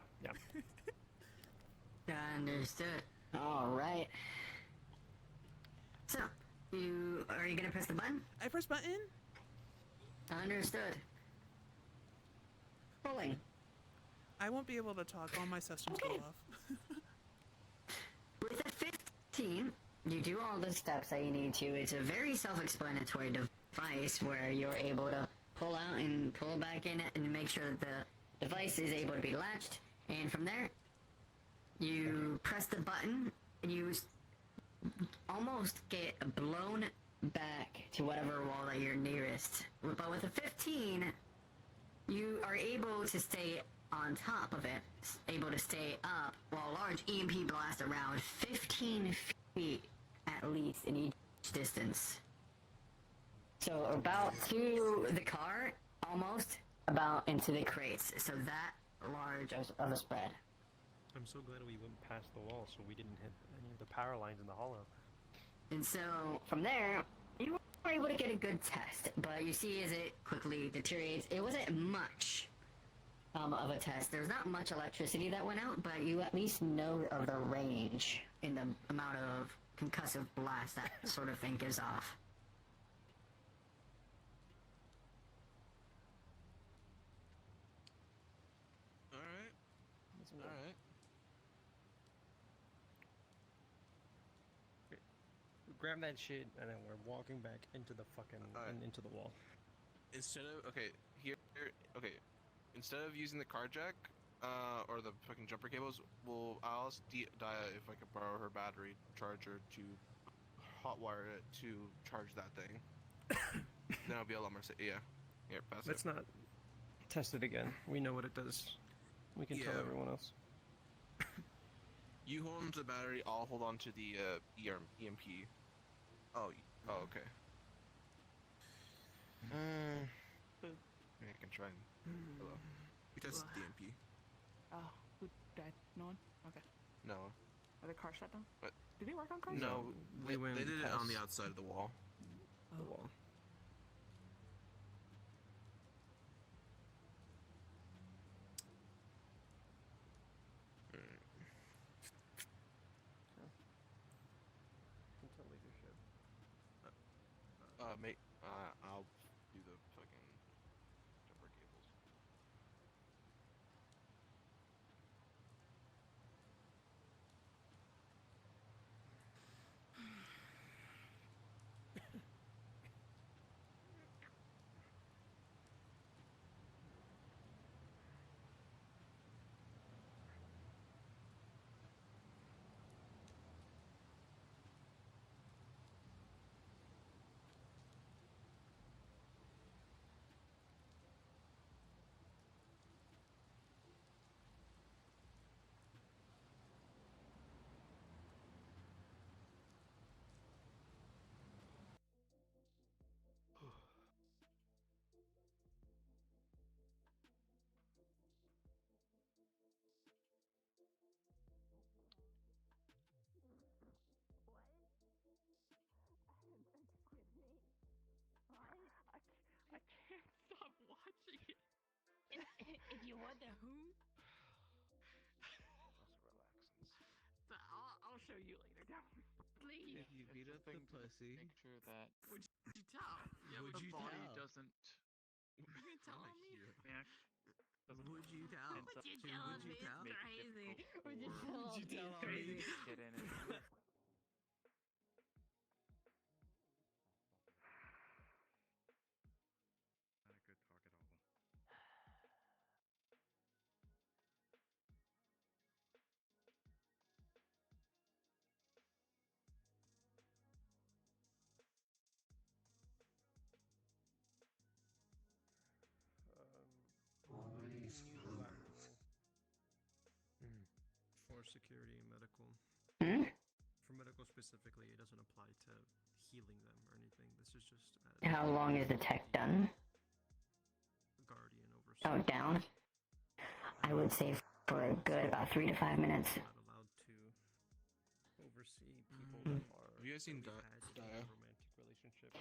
Understood. All right. So, are you gonna press the button? I press button. Understood. Pulling. I won't be able to talk. All my systems go off. With a 15, you do all the steps that you need to. It's a very self-explanatory device where you're able to pull out and pull back in and make sure that the device is able to be latched. And from there, you press the button and you almost get blown back to whatever wall that you're nearest. But with a 15, you are able to stay on top of it, able to stay up while a large EMP blasts around 15 feet at least in each distance. So about to the car, almost about into the crates. So that large of a spread. I'm so glad we went past the wall so we didn't hit any of the power lines in the hollow. And so from there, you were able to get a good test, but you see as it quickly deteriorates, it wasn't much of a test. There's not much electricity that went out, but you at least know of the range in the amount of concussive blast that sort of thing gives off. Alright. Grab that shit, and then we're walking back into the fucking into the wall. Instead of instead of using the car jack, or the fucking jumper cables, I'll ask Dia if I could borrow her battery charger to hotwire it to charge that thing. Then I'll be a lot more safe. Yeah. Here, pass Let's it. not test it again. We know what it does. We can tell everyone else. You hold on to the battery, I'll hold on to the EMP. Oh, okay. I can try and... Hello. We tested the EMP. Oh, who died? No one? Okay. No. Are the cars shut down? What? Did they work on cars? No, we went they did it on past the outside of the wall. the wall. Control leadership. Mate, I'll do the fucking jumper cables. I can't stop watching it. If you want the who, so I'll show you later. Please. If you beat up the pussy, make sure that Would you tell? would you body tell? doesn't. You can tell me. Would you tell? Would you tell Would you me tell? it's crazy? Would you Would tell you me tell it's me? crazy? Get in it. Not a good talk at all. For security and medical. Hmm? For for medical specifically, it doesn't apply to healing them or anything. This is just How long is the tech done? guardian over. Oh, down. I would say for a good about 3 to 5 minutes. Not allowed to oversee people that are. Have you guys seen really Dia? had a romantic relationship?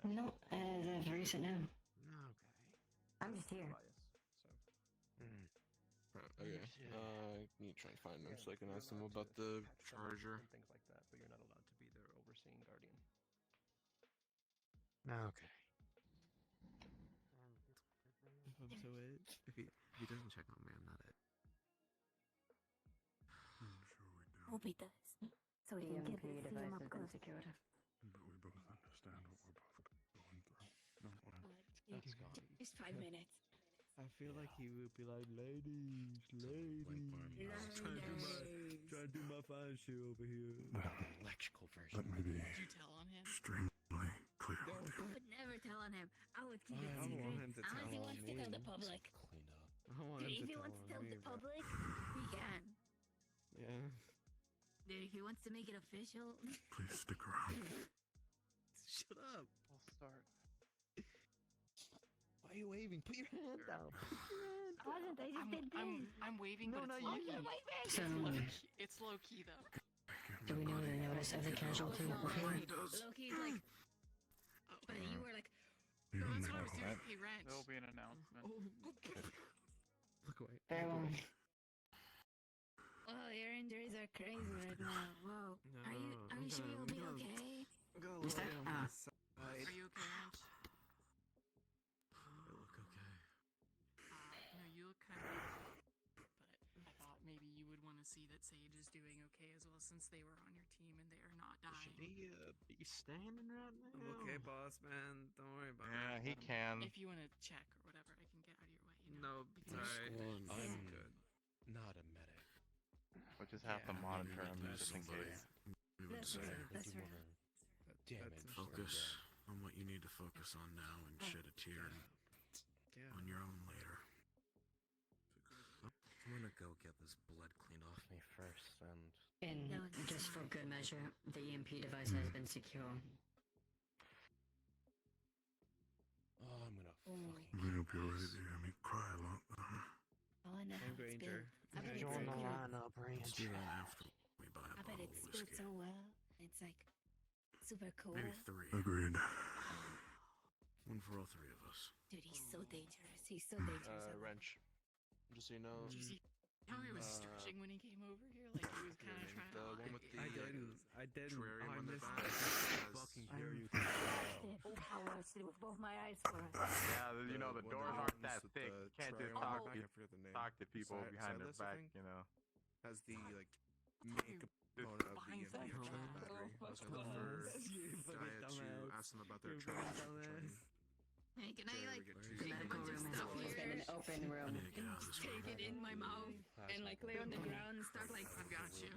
No, as of recent now. Okay. I'm just here. Okay. Need to try and find them so I can ask them about the charger. And things like that, but you're not allowed to be their overseeing guardian. Okay. If he doesn't check on me, I'm not it. Hope he does. So we can get the device up close. But we both understand what we're both going through. No, That's gone. Just 5 minutes. I feel like he would be like, ladies. Try to do my fine shit over here. Electrical version. Let me be Did you tell on him? extremely clear with I you. would never tell on him. I would keep it I secret. want him to tell Unless he on wants to me. tell the public. Clean up. I want Dude, him if to he wants to tell me, the bro. public, he can. Yeah. Dude, if he wants to make it official. Please stick around. Shut up. I'll start. Why are you waving? Put your hand down. I wasn't. I just did this. I'm waving, No, but not it's you. low my key. face. It's low key though. Do we know the notice of the casualty before? Loki's like. But you were like. You That's know what I was doing. that. Hey, Wrench. There'll be an announcement. Look away. Very well. Oh, your injuries are crazy right now. Whoa. Are you sure you'll be okay? Is that? Are you okay, Wrench? I look okay. No, you look kind of weak, but I thought maybe you would want to see that Sage is doing okay as well, since they were on your team and they are not dying. Should he be standing right now? I'm okay, boss man. Don't worry about Yeah, it. he can. If you want to check or whatever, I can get out of your way. You No, know? it's alright. I'm good. not a medic. We'll just have to monitor him just in case. That's right. That's right. Damage. Focus on what you need to focus on now and shed a tear on your own later. I'm gonna go get this blood cleaned off me first, and And just for good measure, the EMP device has been secure. oh, I'm gonna Oh. fucking. I hope you're ready to hear me cry a lot. Oh, I know. Hey, Granger. I bet it's Join the so good. lineup, Let's Ranch. do that after we buy a I bet bottle it's of spilled whiskey. so well. It's like super cool. Maybe 3. Agreed. One for all 3 of us. Dude, he's so dangerous. He's so dangerous. Wrench. Just so you know, Did you see how he was stretching when he came over here? Like he was kind of trying to. the one with the I didn't. terrarium I on the missed back that. has- Fucking dare you. I watched it with both my eyes for us. Yeah, you know the one doors that aren't runs that with thick. the You can't just triangle talk on the to back. I forget the name. talk to people behind their Silas, I back. think? You know. Has the like main component of the behind EMP that charge wall. battery. I was gonna You for fucking Dia to dumbass. ask them about their You charge. fucking dumbass. Hey, can I like The medical room has always been an open room. I need to get out of this take it in my mouth and like lay on the ground and start like I've got you.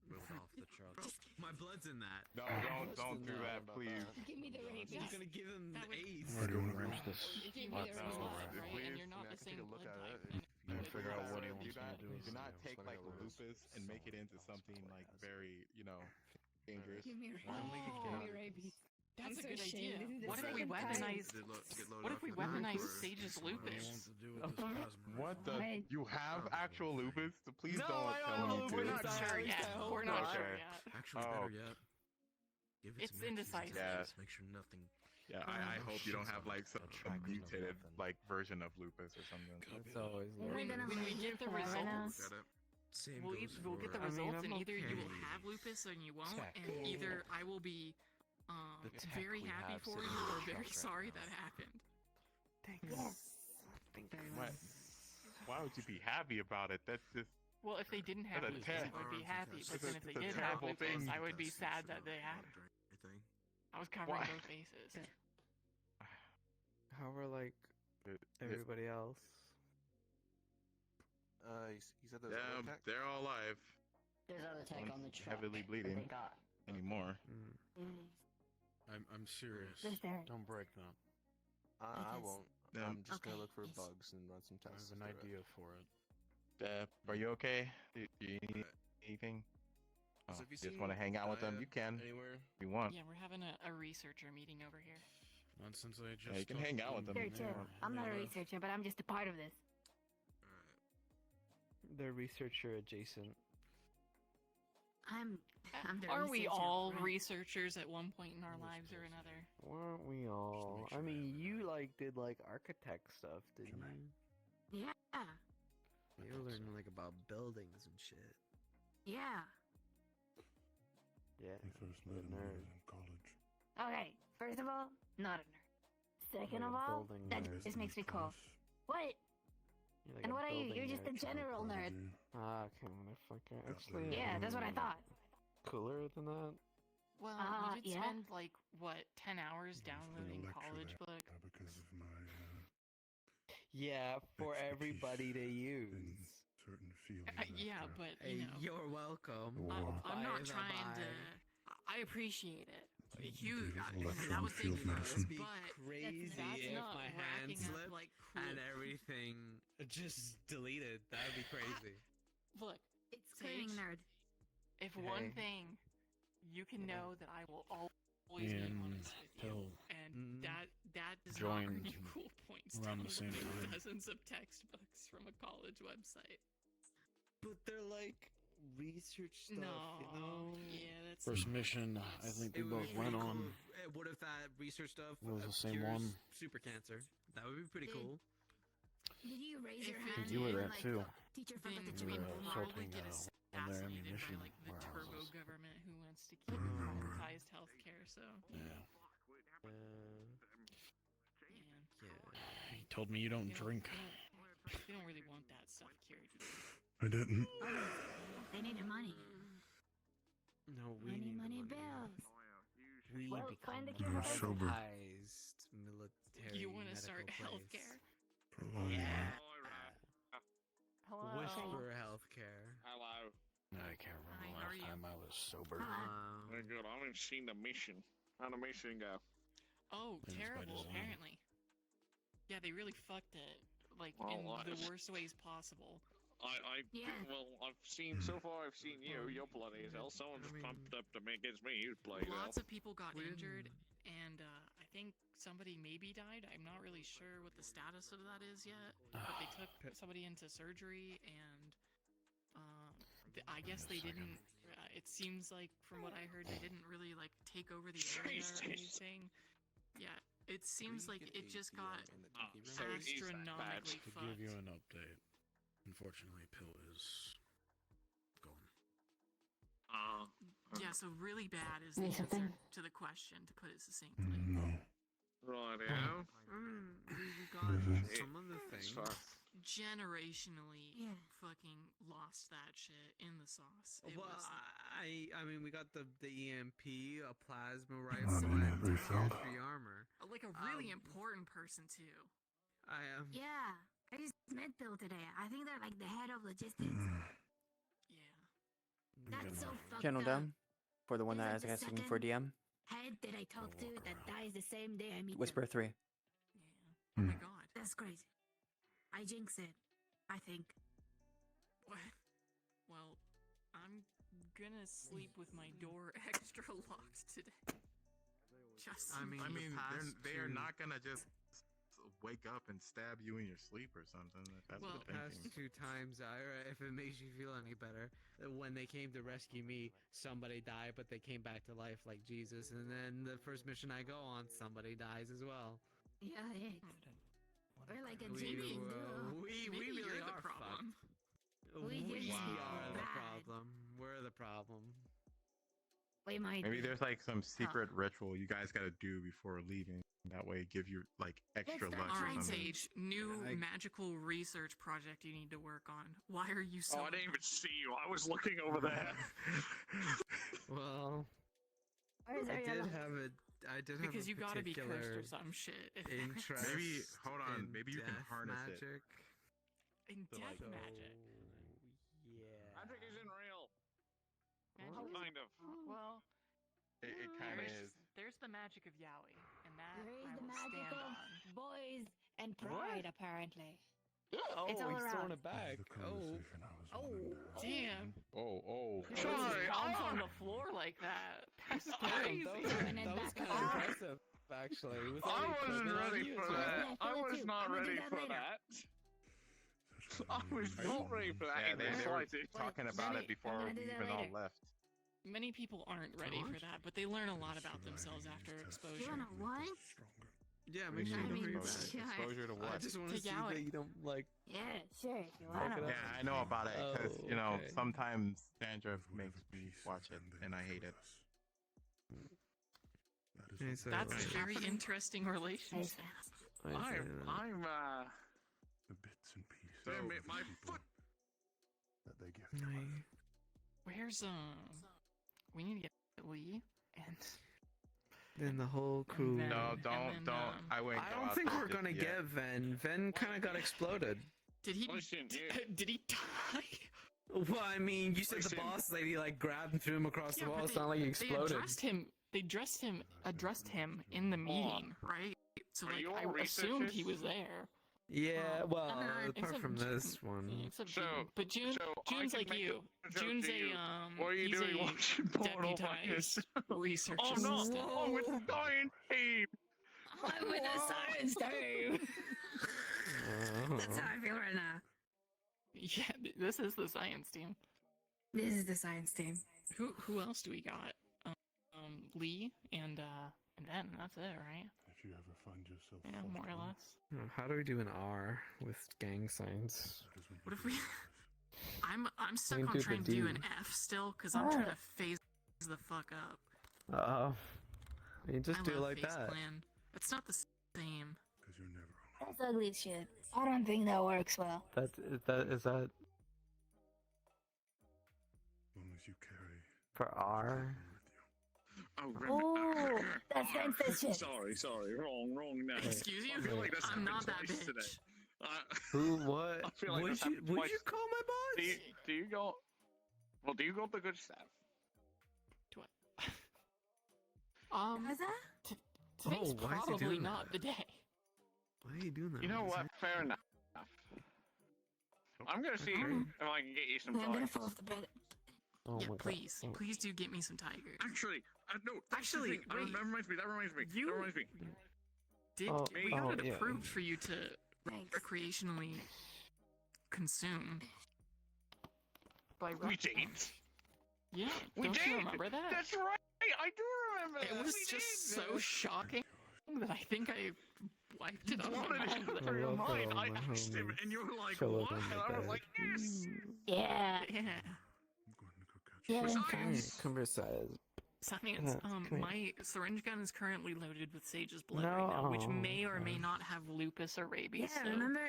Move off the truck. My blood's in that. No, don't do that, please. give me the rabies. You're gonna give him That would- AIDS. Where do you want to Arrange this. Give me Lots the of rabies. stuff. Right, Please, and you're not the I can same take a look blood at type. it. And figure out what he Do wants me to not, do. do not take Something like that was lupus and make it into something like very, dangerous. Give me rabies. Oh. Give me rabies. That's I'm a so good idea. ashamed. This is the What if we second time. weaponize? Did get loaded What off if we your back, weaponize or Sage's just lupus? What the? Right. You have actual lupus? So please No, don't I don't tell have me lupus. to. We're not I sure hope yet. not. We're not Okay. sure yet. Actually, Oh. better yet, give it It's some X's indecisive. and Yeah. O's, make sure nothing. Yeah, I hope you don't have like some mutated like version of lupus or something. It's always We're When, gonna when we hold get you the forever now. results, Got it. Same we'll, goes we'll get the for- results, I'm and either you will okay. have lupus or you won't, Tech. and either I will be The tech very we happy have for sitting you in the or truck very right sorry now. that happened. What? Why would you be happy about it? That's just Well, if they didn't have That's a lupus, ter- I would be happy. But then if they it's a did have terrible lupus, thing. I would be sad that they had it. Anything? I was covering Why? both bases. How are like everybody else? He said there's yeah, another tech? they're all alive. There's other tech One's on the truck. heavily that bleeding They got. anymore. I'm serious. Who's there? Don't break them. I won't. I'm just gonna Okay. look for bugs and run some I tests. have an through it. idea for it. Are you okay? Do you need anything? So if you just see want to hang out with them, Gaia you can. anywhere? If you want. Yeah, we're having a researcher meeting over here. Not since I just. Yeah, you can hang out with them. Sure, too. I'm not a researcher, but I'm just a part of this. They're researcher adjacent. I'm the Are we researcher, all right? researchers at one point in our lives or another? Weren't we all? I mean, you did architect stuff, didn't you? Yeah. You were learning about buildings and shit. Yeah. Yeah. I first met him when I was in college. Okay, first of all, not a nerd. Second of all, that just makes me cool. What? And what are you? You're just a general nerd. Ah, okay, motherfucker. Actually, Yeah, that's what I thought. Cooler than that. Well, you did spend 10 hours downloading college books. Because of my Yeah, for everybody to use. certain feelings. Yeah, but Hey, you're welcome. I'm not Bye, trying bye. to. I appreciate it. Dude, that was field medicine. It'd be but crazy that's if not my hand racking up, slipped and everything just deleted. That would be crazy. Look, it's screaming nerd. If one thing, you can know that I will always be honest with you, and that does not earn Joined you cool points. around the same downloading time. Dozens of textbooks from a college website. But they're research stuff, No, you know? yeah, that's First mission, I think we both went on. What if that research stuff Was the same cures one. super cancer? That would be pretty cool. Did you raise your If hand? You were and, there too. Teacher Then forgot to we drink will water? probably sorting get on their assassinated ammunition by the turbo warehouses. government who wants to keep privatized healthcare. So Yeah. yeah. He told me you don't drink. They don't really want that stuff cured. I didn't. They need the money. No, we Money, need money, the money. bills. We Well, become find the cure for cancer. Militarized military. You want to start medical place. healthcare? Hello. Whisper healthcare. Hello. I can't remember Hi, the how are last you? time I was sober. Very good. I haven't seen the mission. How'd the mission go? Oh, Things by terrible! design. Apparently. Yeah, they really fucked it. Well, in the worst ways possible. Well, I've seen so far. I've seen you. You're bloody as hell. Someone just pumped up to me against me. You're bloody as hell. Lots of people got injured, and I think somebody maybe died. I'm not really sure what the status of that is yet. But they took somebody into surgery, and I guess they didn't. It seems like, from what I heard, they didn't really take over the area or anything. Yeah, it seems like it just got astronomically To fucked. give you an update, unfortunately, Pill is gone. Yeah, so really bad is the Need answer something? to the question, to put it succinctly. No. Right, yeah. We got some of the things. Generationally fucking lost that shit in the sauce. It Well, was I mean, we got the EMP, a plasma rifle, and free armor. like a really important person too. I am. Yeah, I just met Bill today. I think they're the head of logistics. That's so fucked Channel up. down for the one There's that is the asking for DM. Head that I talked to that dies the same day I meet Whisper them. 3. Oh my god. That's crazy. I jinx it. I think. What? Well, I'm gonna sleep with my door extra locked today. Just I in mean, case. they are not gonna just wake up and stab you in your sleep or something. That's Well, what they're past thinking. 2 times, Ira, if it makes you feel any better, when they came to rescue me, somebody died, but they came back to life like Jesus. And then the first mission I go on, somebody dies as well. Yeah, we're like a We, genius duo. we Maybe really you're the are problem. fucked. We We just are the bad. problem. We're the problem. We might Maybe be. there's some secret ritual you guys gotta do before leaving. That way, give you extra luck or Alright, something. Sage, new magical research project you need to work on. Why are you so... Oh, I didn't even see you. I was looking over there. Well, Where's I did Ariella? have a. I did have Because a you gotta be cursed particular or some shit. interest. Maybe hold on. in Maybe you can death harness it. magic. In So, death like- magic. Yeah. Magic isn't real. Magic Kind of. Well, It kind of is. there's the magic of Yowie, and that There is I the will magic stand of on. boys and pride, apparently. Oh, It's all he's throwing around. it back. Oh, Damn. Oh. You put his palms on the floor like that. That's crazy. That was kind of impressive, actually. With all I the wasn't equipment on ready you for as well. that. I was not ready for that. I was not ready for that. Yeah, in the they were slightest. talking about it before we even all left. Many people aren't ready for that, but they learn a lot about themselves after exposure. You wanna what? Yeah, make sure you don't hurt your back. Exposure to what? I just want to To see gout. that you don't like. Yeah, sure. If you wanna. Yeah, I know about it because Oh, okay. sometimes dandruff makes me watch it, and I hate it. That's a very interesting relationship. I'm The bits and pieces. Damn it, my foot. That they give to us. Where's we need to get Lee and Then the whole crew. then- No, don't. I wouldn't. I go don't out think there we're just gonna yet. get Ven. Ven kind of got exploded. did he Listen, did he die? Well, I mean, you said the Listen. boss lady like grabbed and threw him across the Yeah, wall. but It's not like he exploded. They addressed him in the meeting, right? So Are like you all I assumed he researchers? was there. Yeah, well, apart except from June- this one. Except So- June. But so I June's can like make you. a joke June's to a you. What are you he's doing a watching porn by deputized yourself? research Oh no! assistant. I'm with the dying team. I'm with the science team. That's how I feel right now. Yeah, this is the science team. This is the science team. Who else do we got? Lee and Ben. That's it, right? If you ever find yourself Yeah, more or faltering, less. How do we do an R with gang signs? that is when What you if we? I'm stuck can on do the trying to do an D. F still because I'm trying to phase the fuck up. You just I do it love like Face that. Clan. It's not the same. because you're never alone. That's ugly as shit. I don't think that works well. Is that As long as you carry for R? Oh, Oh, that's gangsta shit. Sorry, wrong now. Excuse you? I feel like that's I'm happened not that twice bitch. today. Who? What? I feel like Would that's you? happened Would twice. you call my Do boss? you go? Well, do you go the good stuff? Do what? How's that? Today's why is he probably doing not the day. Why are you doing that? You know Lisa? what? Fair enough. I'm gonna see if I can get you some I'm gonna tigers. fall off the bed. Oh Yeah, my God. please do get me some tigers. Actually, no. that's the Actually, thing. wait. That reminds me. That reminds me. We Oh, got it yeah. approved for you to Thanks. recreationally consume. By We rec- did. Yeah, We don't did. you remember that? That's right. I do remember that. It was We just did. so shocking that I think I wiped it out of my Wanted mind. it for your love mind. all I my asked him, homies and you were like, chilling "What?" on And the I was bed. like, "Yes." Yeah. Yeah. Yeah. Science. Converse. Science. come here. My syringe gun is currently loaded with Sage's blood right now, which may or may not have lupus or rabies. Yeah, so, remember?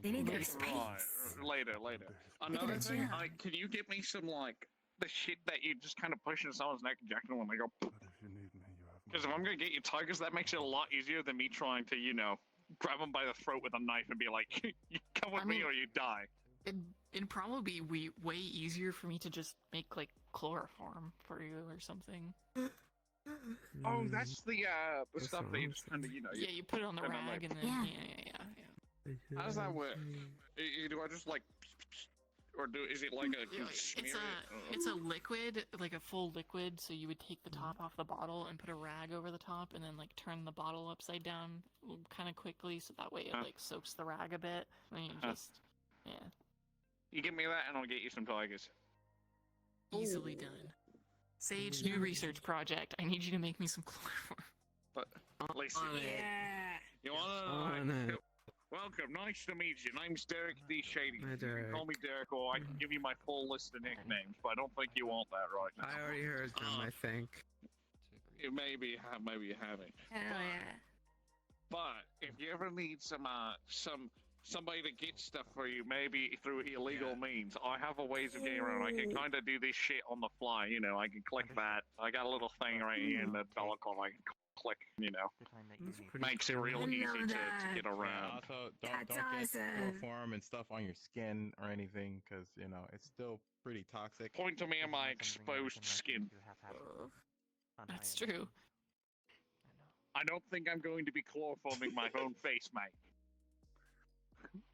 They need their later. space. Right. Later. Another Because, thing, yeah. can you get me some like the shit that you just kind of push in someone's neck and jack them when they go? But if you need me, you have Because if I'm gonna get you tigers, that makes it a lot easier than me trying to, grab them by the throat with a knife and be like, "You come with I me mean- or you die." It'd probably be way easier for me to just make like chloroform for you or something. Oh, that's the That's stuff what that you I'm just kind of, Yeah, you put it on the and then, rag like- and then Yeah. How does that work? Do I just like, or is it like a? Yeah, it's a liquid, like a full liquid. So you would take the top off the bottle and put a rag over the top, and then like turn the bottle upside down kind of quickly, so that way it like soaks the rag a bit. And you just You give me that, and I'll get you some tigers. easily done. Sage, new research project. I need you to make me some chloroform. But listen, Yeah. you On wanna? it. Welcome, nice to meet you. Name's Derek D. Shady. Hi, You Derek. can call me Derek, or I can give you my full list of nicknames, but I don't think you want that right now. I already heard them. I think. You maybe you haven't. Hell yeah. But if you ever need somebody to get stuff for you, maybe through illegal means, I have a ways of getting around. I can kind of do this shit on the fly. I can click that. I got a little thing right here in the bellicom. I can click. Makes it real I easy love to that. get Yeah, around. also, That's don't get awesome. chloroform and stuff on your skin or anything, because it's still pretty toxic. Point to me on my exposed skin. That's true. I don't think I'm going to be chloroforming my own face, mate.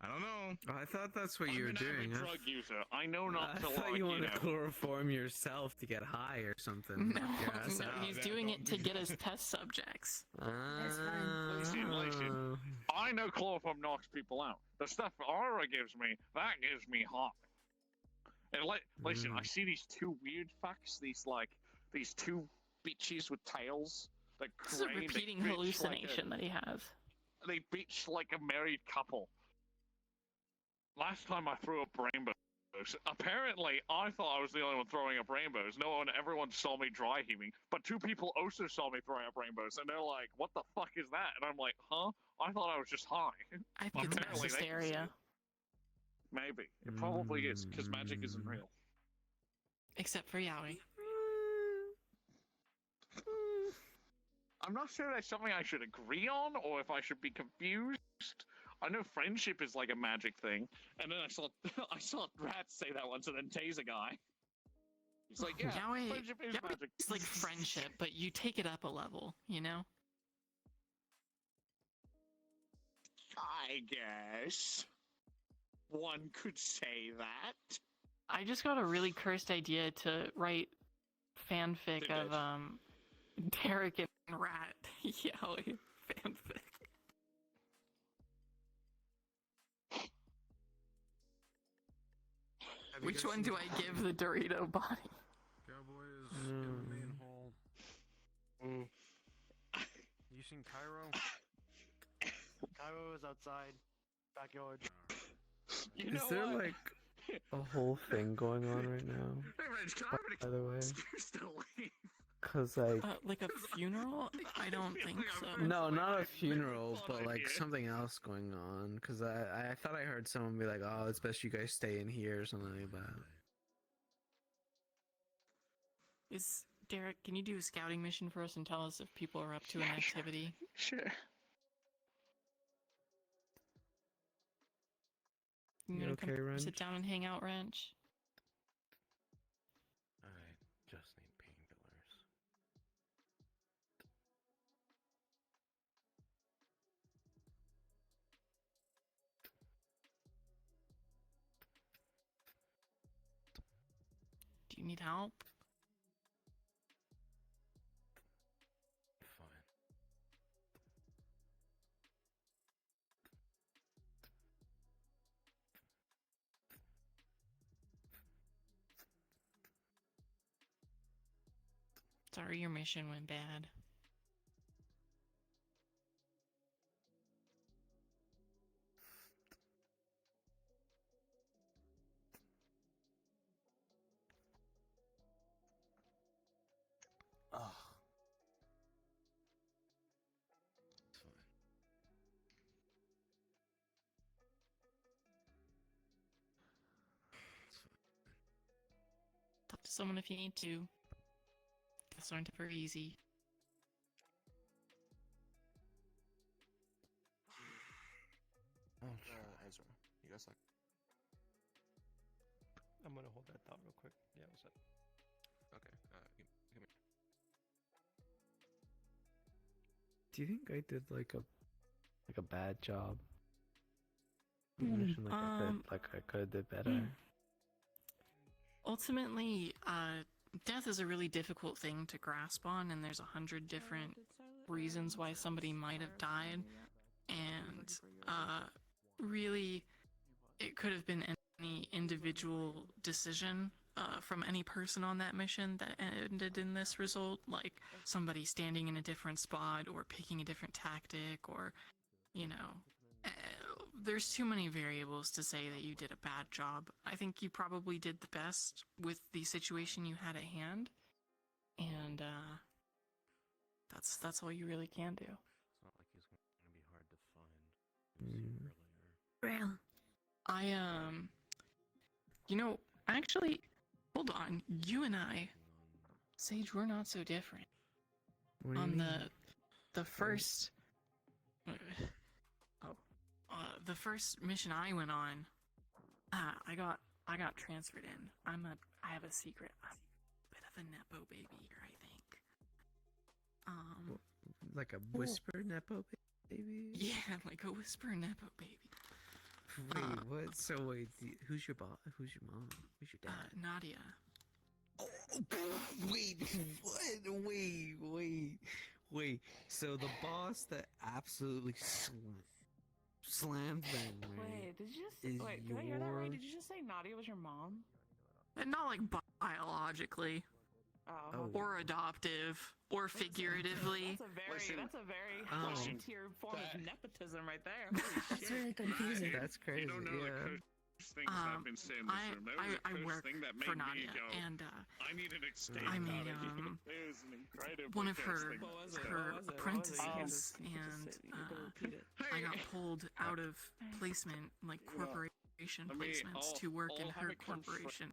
I don't know. Oh, I thought that's what you were I'm an doing. avid drug user. I know not to I thought like, you wanted know. to chloroform yourself to get high or something. No, Yes, no, he's doing it to get us test subjects. That's fine. Listen, I know chloroform knocks people out. The stuff Aura gives me, that gives me high. And listen, I see these two weird fucks, these two bitches with tails that This is a repeating hallucination that he has. They bitch like a married couple. Last time I threw up rainbows. Apparently, I thought I was the only one throwing up rainbows. Everyone saw me dry heaving, but two people also saw me throwing up rainbows, and they're like, "What the fuck is that?" And I'm like, "Huh? I thought I was just high." I think it's mass hysteria. Maybe. It probably is, because magic isn't real. Except for Yowie. I'm not sure that's something I should agree on, or if I should be confused. I know friendship is like a magic thing, and then I saw Rats say that once, and then tase a guy. He's like, yeah, Yowie, friendship is magic. It's like friendship, but you take it up a level, you know? I guess one could say that. I just got a really cursed idea to write fanfic of Derek and Rat Yowie fanfic. Which one do I give the Dorito body? Cowboy is in the main hall. You seen Cairo? Cairo is outside. Backyard. You Is there like a whole thing going on right now? By the way, cause like a funeral? I don't think so. No, not a funeral, but like something else going on. Cause I thought I heard someone be like, "Oh, it's best you guys stay in here" or something like that. Is Derek? Can you do a scouting mission for us and tell us if people are up to an activity? Sure. You You gonna okay, come Wrench? sit down and hang out, Wrench? I just need painkillers. Do you need help? Fine. Sorry, your mission went bad. Ugh. It's fine. It's fine. Talk to someone if you need to. Deaths aren't ever easy. Ezra, you guys like? I'm gonna hold that thought real quick. Yeah, what's up? Okay, give me. Do you think I did like a bad job? Mission, I could have did better. Ultimately, death is a really difficult thing to grasp on, and there's 100 different reasons why somebody might have died, and really, it could have been any individual decision from any person on that mission that ended in this result, like somebody standing in a different spot, or picking a different tactic, or, you know, there's too many variables to say that you did a bad job. I think you probably did the best with the situation you had at hand, and that's all you really can do. It's not like he's gonna be hard to find. Well, you know, actually, hold on. You and I, Sage, we're not so different. What do you On mean? the first, the first mission I went on, I got transferred in. I have a secret. I'm a bit of a nepo baby here, I think. Like a whisper nepo baby? Yeah, like a whisper nepo baby. Wait, what? So wait, who's your boss? Who's your mom? Who's your dad? Nadia. Wait, what? Wait. So the boss that absolutely slammed them. Wait, did you just did I hear that right? Did you just say Nadia was your mom? And not like biologically. Oh. Or adoptive, or figuratively. That's a very high tier form of nepotism right there. Holy That's shit. really confusing. That's crazy. You don't know the cursed things I've been saying in this room. That was a I cursed work thing that for made me Nadia, go, and I need an escape I'm out of here. It was an incredibly one of cursed her thing. apprentices, and I got pulled out of placement, like corporation placements, to work in her corporation.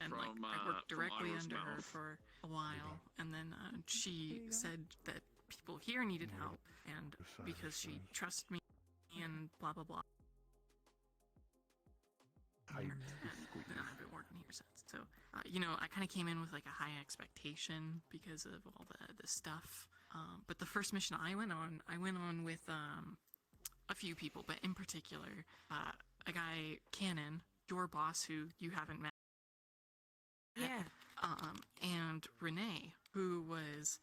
And like I worked directly under her for a while, and then she said that people here needed help, and because she trusted me, and blah blah blah. And I've been working here since. So I kind of came in with like a high expectation because of all the stuff. But the first mission I went on with a few people, but in particular a guy, Cannon, your boss, who you haven't met. Yeah. And Renee, who was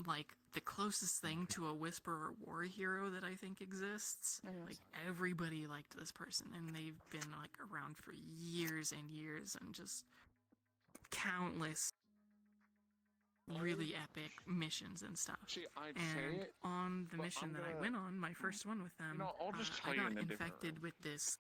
like the closest thing to a Whisperer war hero that I think exists. Like everybody liked this person, and they've been like around for years and years, and just countless really epic missions and stuff. And on the mission that I went on, my first one with them, I got infected with this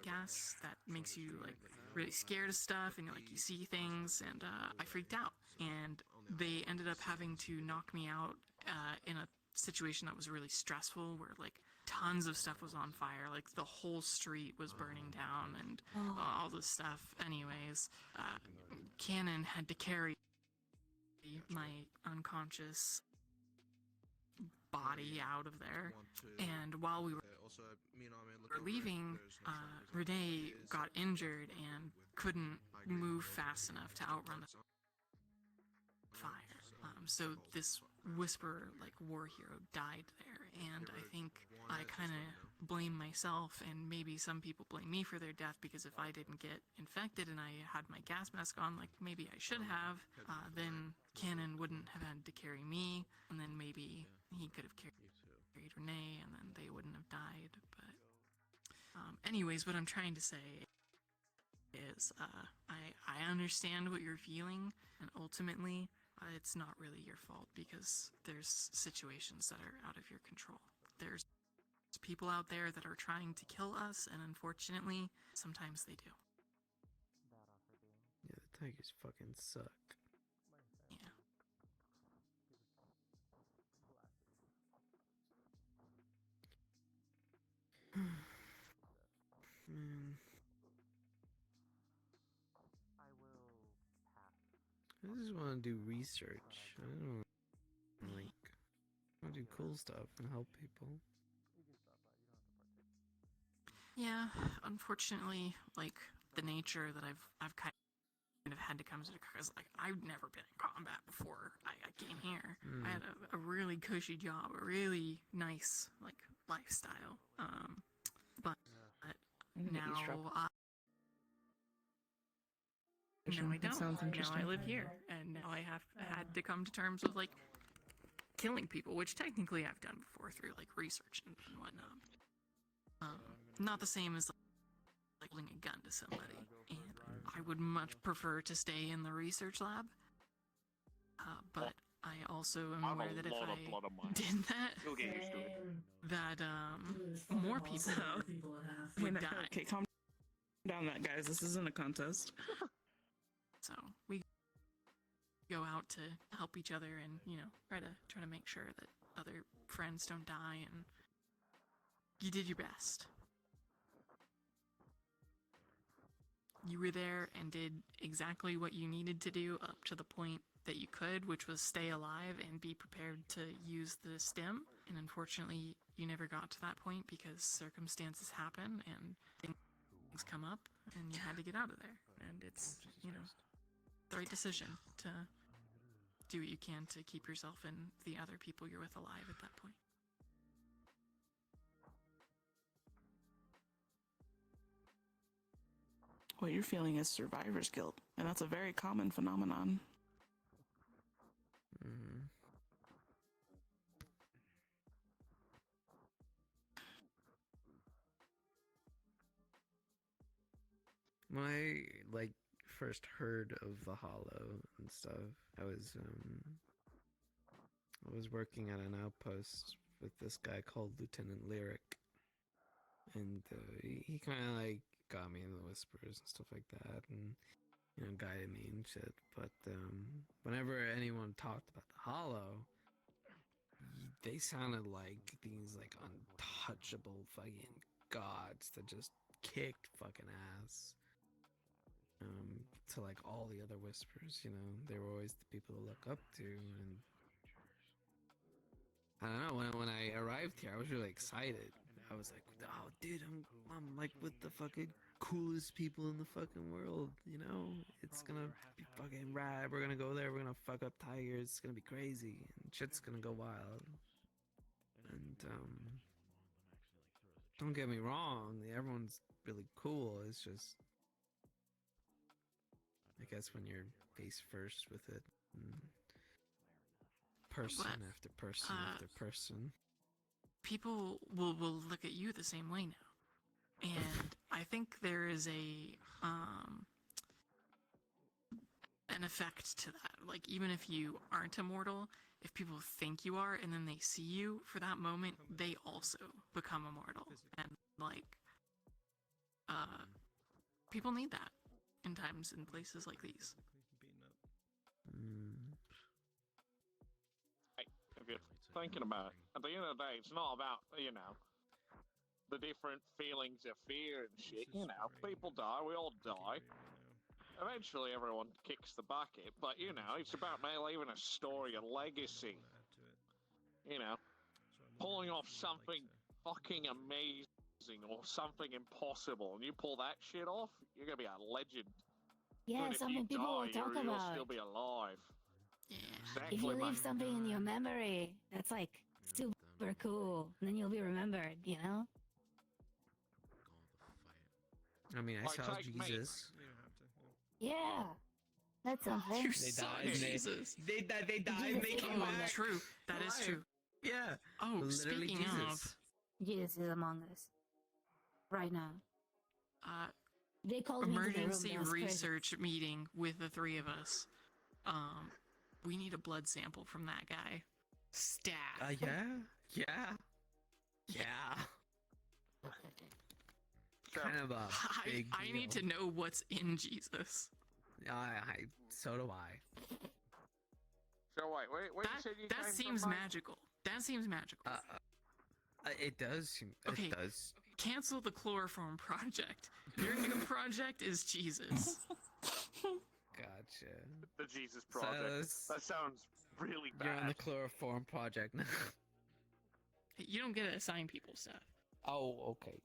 gas that makes you like really scared of stuff, and like you see things, and I freaked out, and they ended up having to knock me out in a situation that was really stressful, where like tons of stuff was on fire, like the whole street was burning down, and all this stuff. Anyways, Cannon had to carry my unconscious body out of there, and while we were leaving, Renee got injured and couldn't move fast enough to outrun the fire. So this Whisperer, like war hero, died there, and I think I kind of blame myself, and maybe some people blame me for their death, because if I didn't get infected and I had my gas mask on, like maybe I should have, then Cannon wouldn't have had to carry me, and then maybe he could have carried Renee, and then they wouldn't have died. But anyways, what I'm trying to say is I understand what you're feeling, and ultimately it's not really your fault, because there's situations that are out of your control. There's people out there that are trying to kill us, and unfortunately sometimes they do. Yeah, the tigers fucking suck. Yeah. Man. I just want to do research. I don't like. I want to do cool stuff and help people. Yeah, unfortunately, like the nature that I've kind of had to come to, because like I've never been in combat before I came here. I had a really cushy job, a really nice like lifestyle. But now now I don't. Sounds interesting. Now I live here, and now I had to come to terms with like killing people, which technically I've done before through like research and whatnot. Not the same as like holding a gun to somebody, and I would much prefer to stay in the research lab. But I also am aware that if I did that, more people would die. Okay, calm down, that guys. This isn't a contest. So we go out to help each other, and try to make sure that other friends don't die, and you did your best. You were there and did exactly what you needed to do up to the point that you could, which was stay alive and be prepared to use the stim. And unfortunately, you never got to that point because circumstances happen and things come up, and you had to get out of there. And it's, the right decision to do what you can to keep yourself and the other people you're with alive at that point. What you're feeling is survivor's guilt, and that's a very common phenomenon. Mm-hmm. When I first heard of the Hollow and stuff, I was working at an outpost with this guy called Lieutenant Lyric, and he kind of got me into the whispers and stuff like that, and guided me and shit. But whenever anyone talked about the Hollow, they sounded like these untouchable fucking gods that just kicked fucking ass. To all the other whispers, they were always the people to look up to, and I don't know. When I arrived here, I was really excited. I was like, "Oh, dude, I'm with the fucking coolest people in the fucking world. It's gonna be fucking rad. We're gonna go there. We're gonna fuck up tigers. It's gonna be crazy, and shit's gonna go wild." And don't get me wrong, everyone's really cool. It's just, I guess, when you're face first with it, person after person after person, people will look at you the same way now, and I think there is an effect to that. Even if you aren't immortal, if people think you are and then they see you for that moment, they also become immortal, and people need that in times and places like these. If you're thinking about it, at the end of the day, it's not about, the different feelings of fear and shit. People die, we all die. Eventually everyone kicks the bucket, but it's about me leaving a story, a legacy. Pulling off something fucking amazing or something impossible, and you pull that shit off, you're gonna be a legend. Yeah, But something if you people die, will talk you'll about. still be alive. Yeah. Exactly, If you man. leave something in your memory, that's super cool, and then you'll be remembered, I mean, I Like, saw take me. Jesus. Yeah, that's something. You They saw died. Jesus. They died. Jesus Make is it among back. us. True. That is true. Yeah. Oh, Literally speaking Jesus. of, Jesus is among us. Right now. uh, They called me into the room. emergency That was crazy. research meeting with the three of us. We need a blood sample from that guy. Stat. Yeah. Kind of a big I need to deal. know what's in Jesus. So do I. So wait, where you said you That came seems from, mate? magical. That seems magical. It does. Okay. It does. Cancel the chloroform project. Your new project is Jesus. Gotcha. The Jesus Project. Silas, That sounds really bad. you're on the chloroform project now. You don't get to assign people stuff. Oh, okay.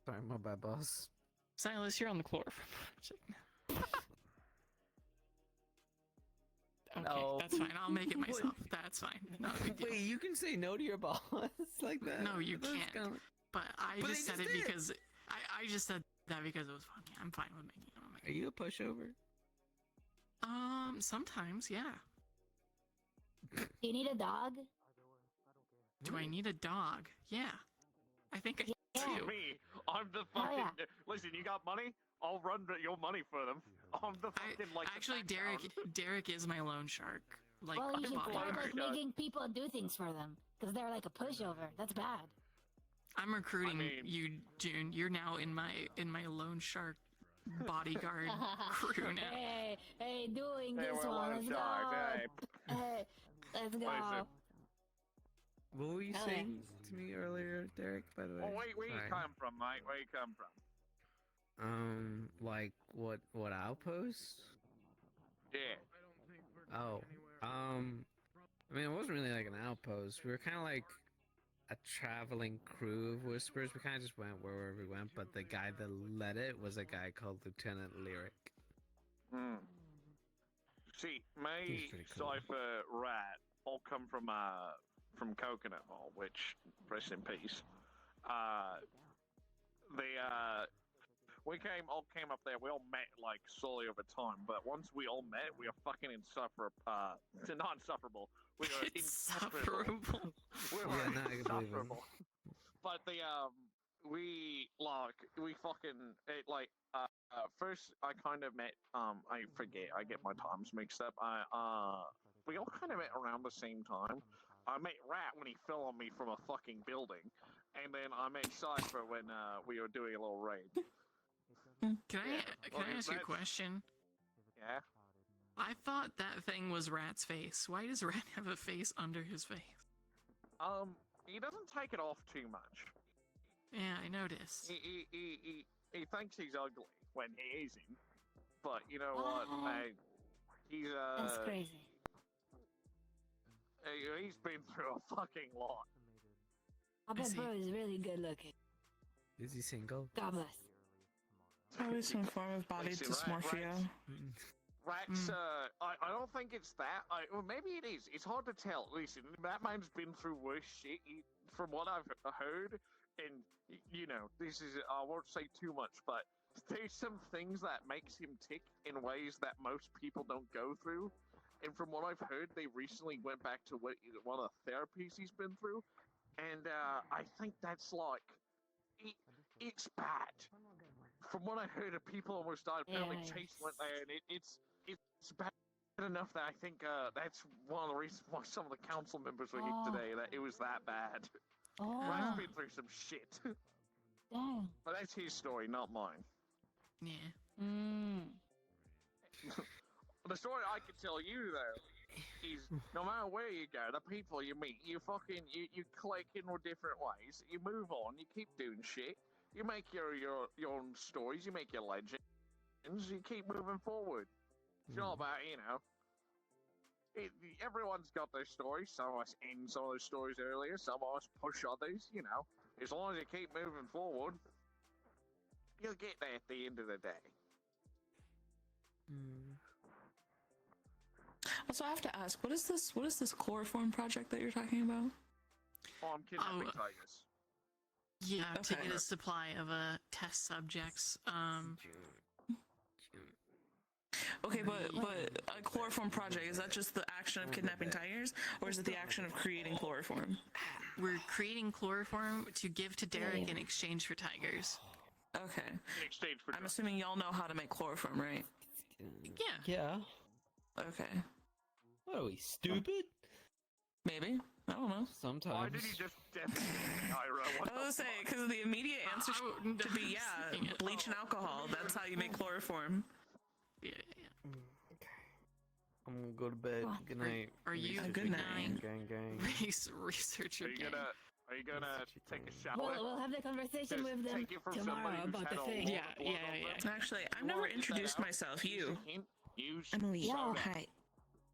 Sorry, my bad, boss. Silas, you're on the chloroform project now. Okay, No. that's fine. I'll make it myself. That's fine. Not a big deal. Wait, you can say no to your boss like that? No, you That's can't. kinda- But I But just they said just it did. because I just said that because it was funny. I'm fine with making it. Are you a pushover? Sometimes, yeah. Do you need a dog? Do I need a dog? Yeah. I think I do. Me, I'm the Oh, fucking. yeah. Listen, you got money? I'll run your money for them. I'm the fucking Actually, the Derek is my loan shark. Well, you should start bodyguard. making people do things for them, because they're like a pushover. That's bad. I'm recruiting you, June. You're now in my loan shark bodyguard crew now. Hey, doing Hey, this we're one. loan Let's sharks, go. Hey, let's go. Listen. What were you Oh, saying to me earlier, Derek, by the way? Oh, where you Sorry. come from, mate? Where you come from? Like, what outpost? Yeah. Oh, I mean, it wasn't really like an outpost. We were kind of like a traveling crew of whispers. We kind of just went wherever we went, but the guy that led it was a guy called Lieutenant Lyric. See, He's me, pretty cool. Cypher, Rat, all come from Coconut Mall, which, rest in peace. we all came up there. We all met like slowly over time, but once we all met, we are fucking insufferable. Not insufferable. We are insufferable. We are insufferable. But we fucking first I kind of met I forget, I get my times mixed up. We all kind of met around the same time. I met Rat when he fell on me from a fucking building, and then I met Cypher when we were doing a little raid. Can I ask you a question? Yeah. I thought that thing was Rat's face. Why does Rat have a face under his face? He doesn't take it off too much. Yeah, I noticed. He thinks he's ugly when he isn't. But you know what? He's That's crazy. He's been through a fucking lot. I bet bro is really good looking. Is he single? God bless. Probably some form of body dysmorphia. Rats, I don't think it's that. Well, maybe it is. It's hard to tell. Listen, that man's been through worse shit from what I've heard. And, you know, this is, I won't say too much, but there's some things that makes him tick in ways that most people don't go through. And from what I've heard, they recently went back to one of the therapies he's been through. And I think that's like, it's bad. From what I heard, people almost died. Apparently, Chase went there, and it's bad enough that I think that's one of the reasons why some of the council members were hit today, that it was that bad. Rat's been through some shit. Damn. But that's his story, not mine. Yeah. The story I could tell you, though, is no matter where you go, the people you meet, you click in with different ways. You move on, you keep doing shit. You make your own stories, you make your legends, you keep moving forward. It's all about, you know, everyone's got their stories. Some of us end some of those stories earlier, some of us push others, you know. As long as you keep moving forward, you'll get there at the end of the day. Also, I have to ask, what is this chloroform project that you're talking about? Oh, I'm kidnapping tigers. Yeah, to get a supply of test subjects. Okay, but a chloroform project, is that just the action of kidnapping tigers, or is it the action of creating chloroform? We're creating chloroform to give to Derek in exchange for tigers. Okay. In exchange for I'm assuming y'all know how to make chloroform, right? Yeah. Yeah. Okay. What are we, stupid? Maybe. I don't know. Sometimes. Why did he just Ira? I was gonna say, because the immediate answer should be, bleach and alcohol. That's how you make chloroform. Yeah. Okay. I'm gonna go to bed. Good night. Are you good night? Gang. Researcher gang. Are you gonna take a shower? We'll have the conversation with them tomorrow about the thing. Yeah. Actually, I've never introduced myself. You. I'm Elite. Yo. Hi.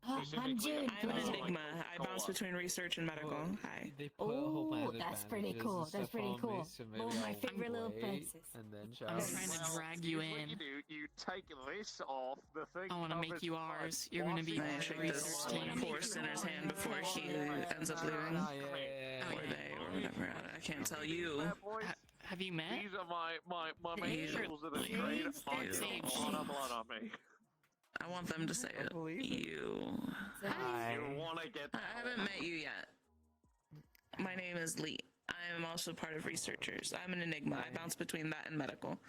I'm Jude. I'm an enigma. I bounce between research and medical. Hi. Oh, that's pretty cool. That's pretty cool. One of my favorite little princes. And then I'm trying to drag you in. What you do, you take this off the thing. I want to make you ours. You're gonna be my Shake research this team. poor sinner's hand before he ends up leaving. Or they, or whatever. I can't tell you. Have you met? These are my angels that have trained on blood on me. I want them to say it. You. You want to get I haven't met you yet. My name is Lee. I am also part of researchers. I'm an enigma. I bounce between that and medical.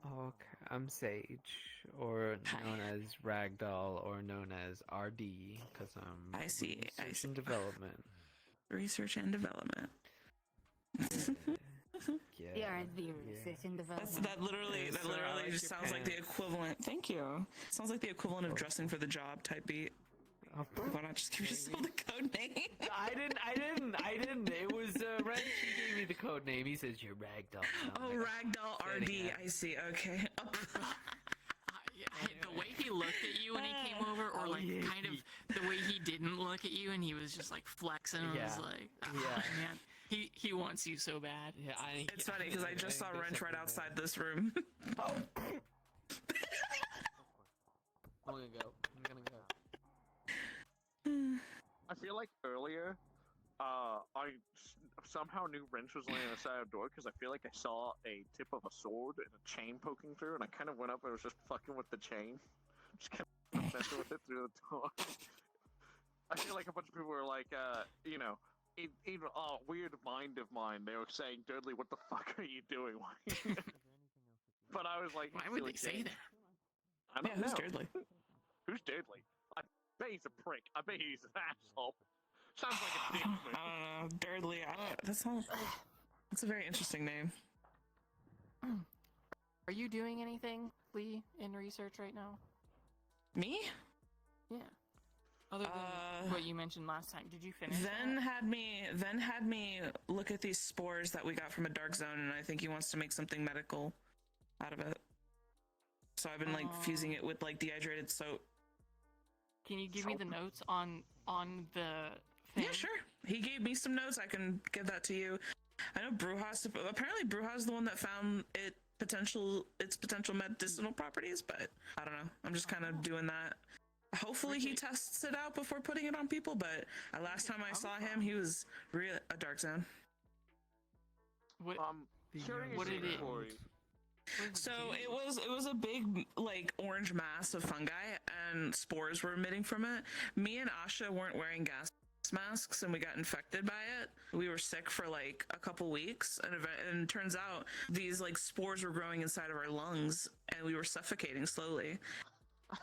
Okay, I'm Sage, or known as Ragdoll, or known as RD, because I'm research and development. Research and development. Yeah, the research and development. That literally just sounds like the equivalent. Thank you. Sounds like the equivalent of dressing for the job type beat. Why not just give yourself the code name? I didn't. It was Ren. She gave me the code name. He says you're Ragdoll. Oh, Ragdoll RD. I see. Okay. The way he looked at you when he came over, or like kind of the way he didn't look at you, and he was just like flexing. I was like, man. He wants you so bad. Yeah, it's funny because I just saw Wrench right outside this room. I'm gonna go. I feel like earlier, I somehow knew Wrench was laying on the side of the door because I feel like I saw a tip of a sword and a chain poking through, and I kind of went up and was just fucking with the chain. Just kind of messing with it through the door. I feel like a bunch of people were like, you know, even weird mind of mine, they were saying, Dudley, what the fuck are you doing? But I was like, why would they say that? I don't know. Who's Dudley? Who's Dudley? I bet he's a prick. I bet he's an asshole. Sounds like a dick. I don't know. Dudley. That's a very interesting name. Are you doing anything, Lee, in research right now? Me? Yeah. Other than what you mentioned last time, did you finish? Then had me look at these spores that we got from a dark zone, and I think he wants to make something medical out of it. So I've been like fusing it with like dehydrated soap. Can you give me the notes on the thing? Yeah, sure. He gave me some notes. I can give that to you. I know apparently Bruja's the one that found its potential medicinal properties, but I don't know. I'm just kind of doing that. Hopefully he tests it out before putting it on people, but last time I saw him, he was really a dark zone. What did it? So it was a big like orange mass of fungi, and spores were emitting from it. Me and Asha weren't wearing gas masks, and we got infected by it. We were sick for like a couple weeks, and it turns out these like spores were growing inside of our lungs, and we were suffocating slowly.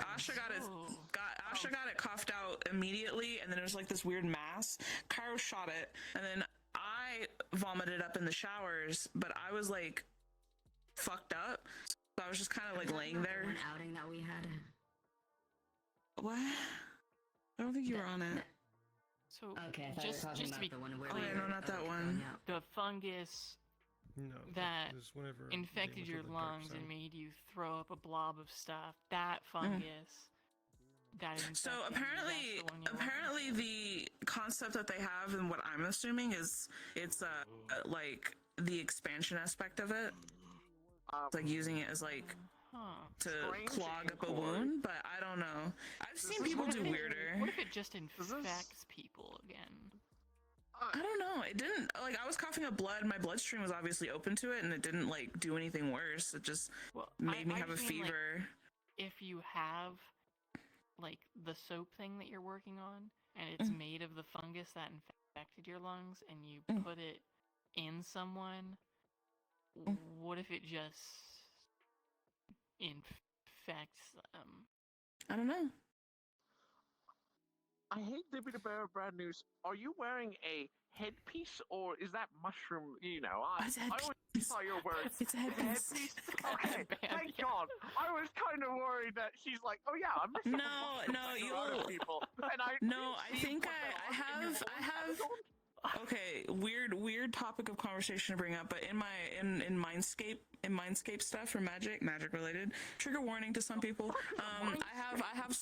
Asha got it coughed out immediately, and then it was like this weird mass. Cairo shot it, and then I vomited up in the showers, but I was like fucked up, so I was just kind of like laying there. One outing that we had. What? I don't think you were on it. So okay, just to be no, not that one. The fungus that it was whenever infected your lungs and made you throw up a blob of stuff. That fungus. That So apparently the concept that they have, and what I'm assuming is it's like the expansion aspect of it. It's like using it as like to clog up a wound, but I don't know. I've seen people do weirder. What if it just infects people again? I don't know. It didn't, like, I was coughing up blood. My bloodstream was obviously open to it, and it didn't like do anything worse. It just made me have a fever. Like, if you have like the soap thing that you're working on, and it's made of the fungus that infected your lungs, and you put it in someone, what if it just infects them? I don't know. I hate to be the bearer of bad news. Are you wearing a headpiece, or is that mushroom? You know, I always thought you were wearing. It's a headpiece. Okay, thank God. I was kind of worried that she's like, oh yeah, I'm messing with other people, and I think I have. Okay, weird topic of conversation to bring up, but in Mindscape stuff for magic related, trigger warning to some people. I have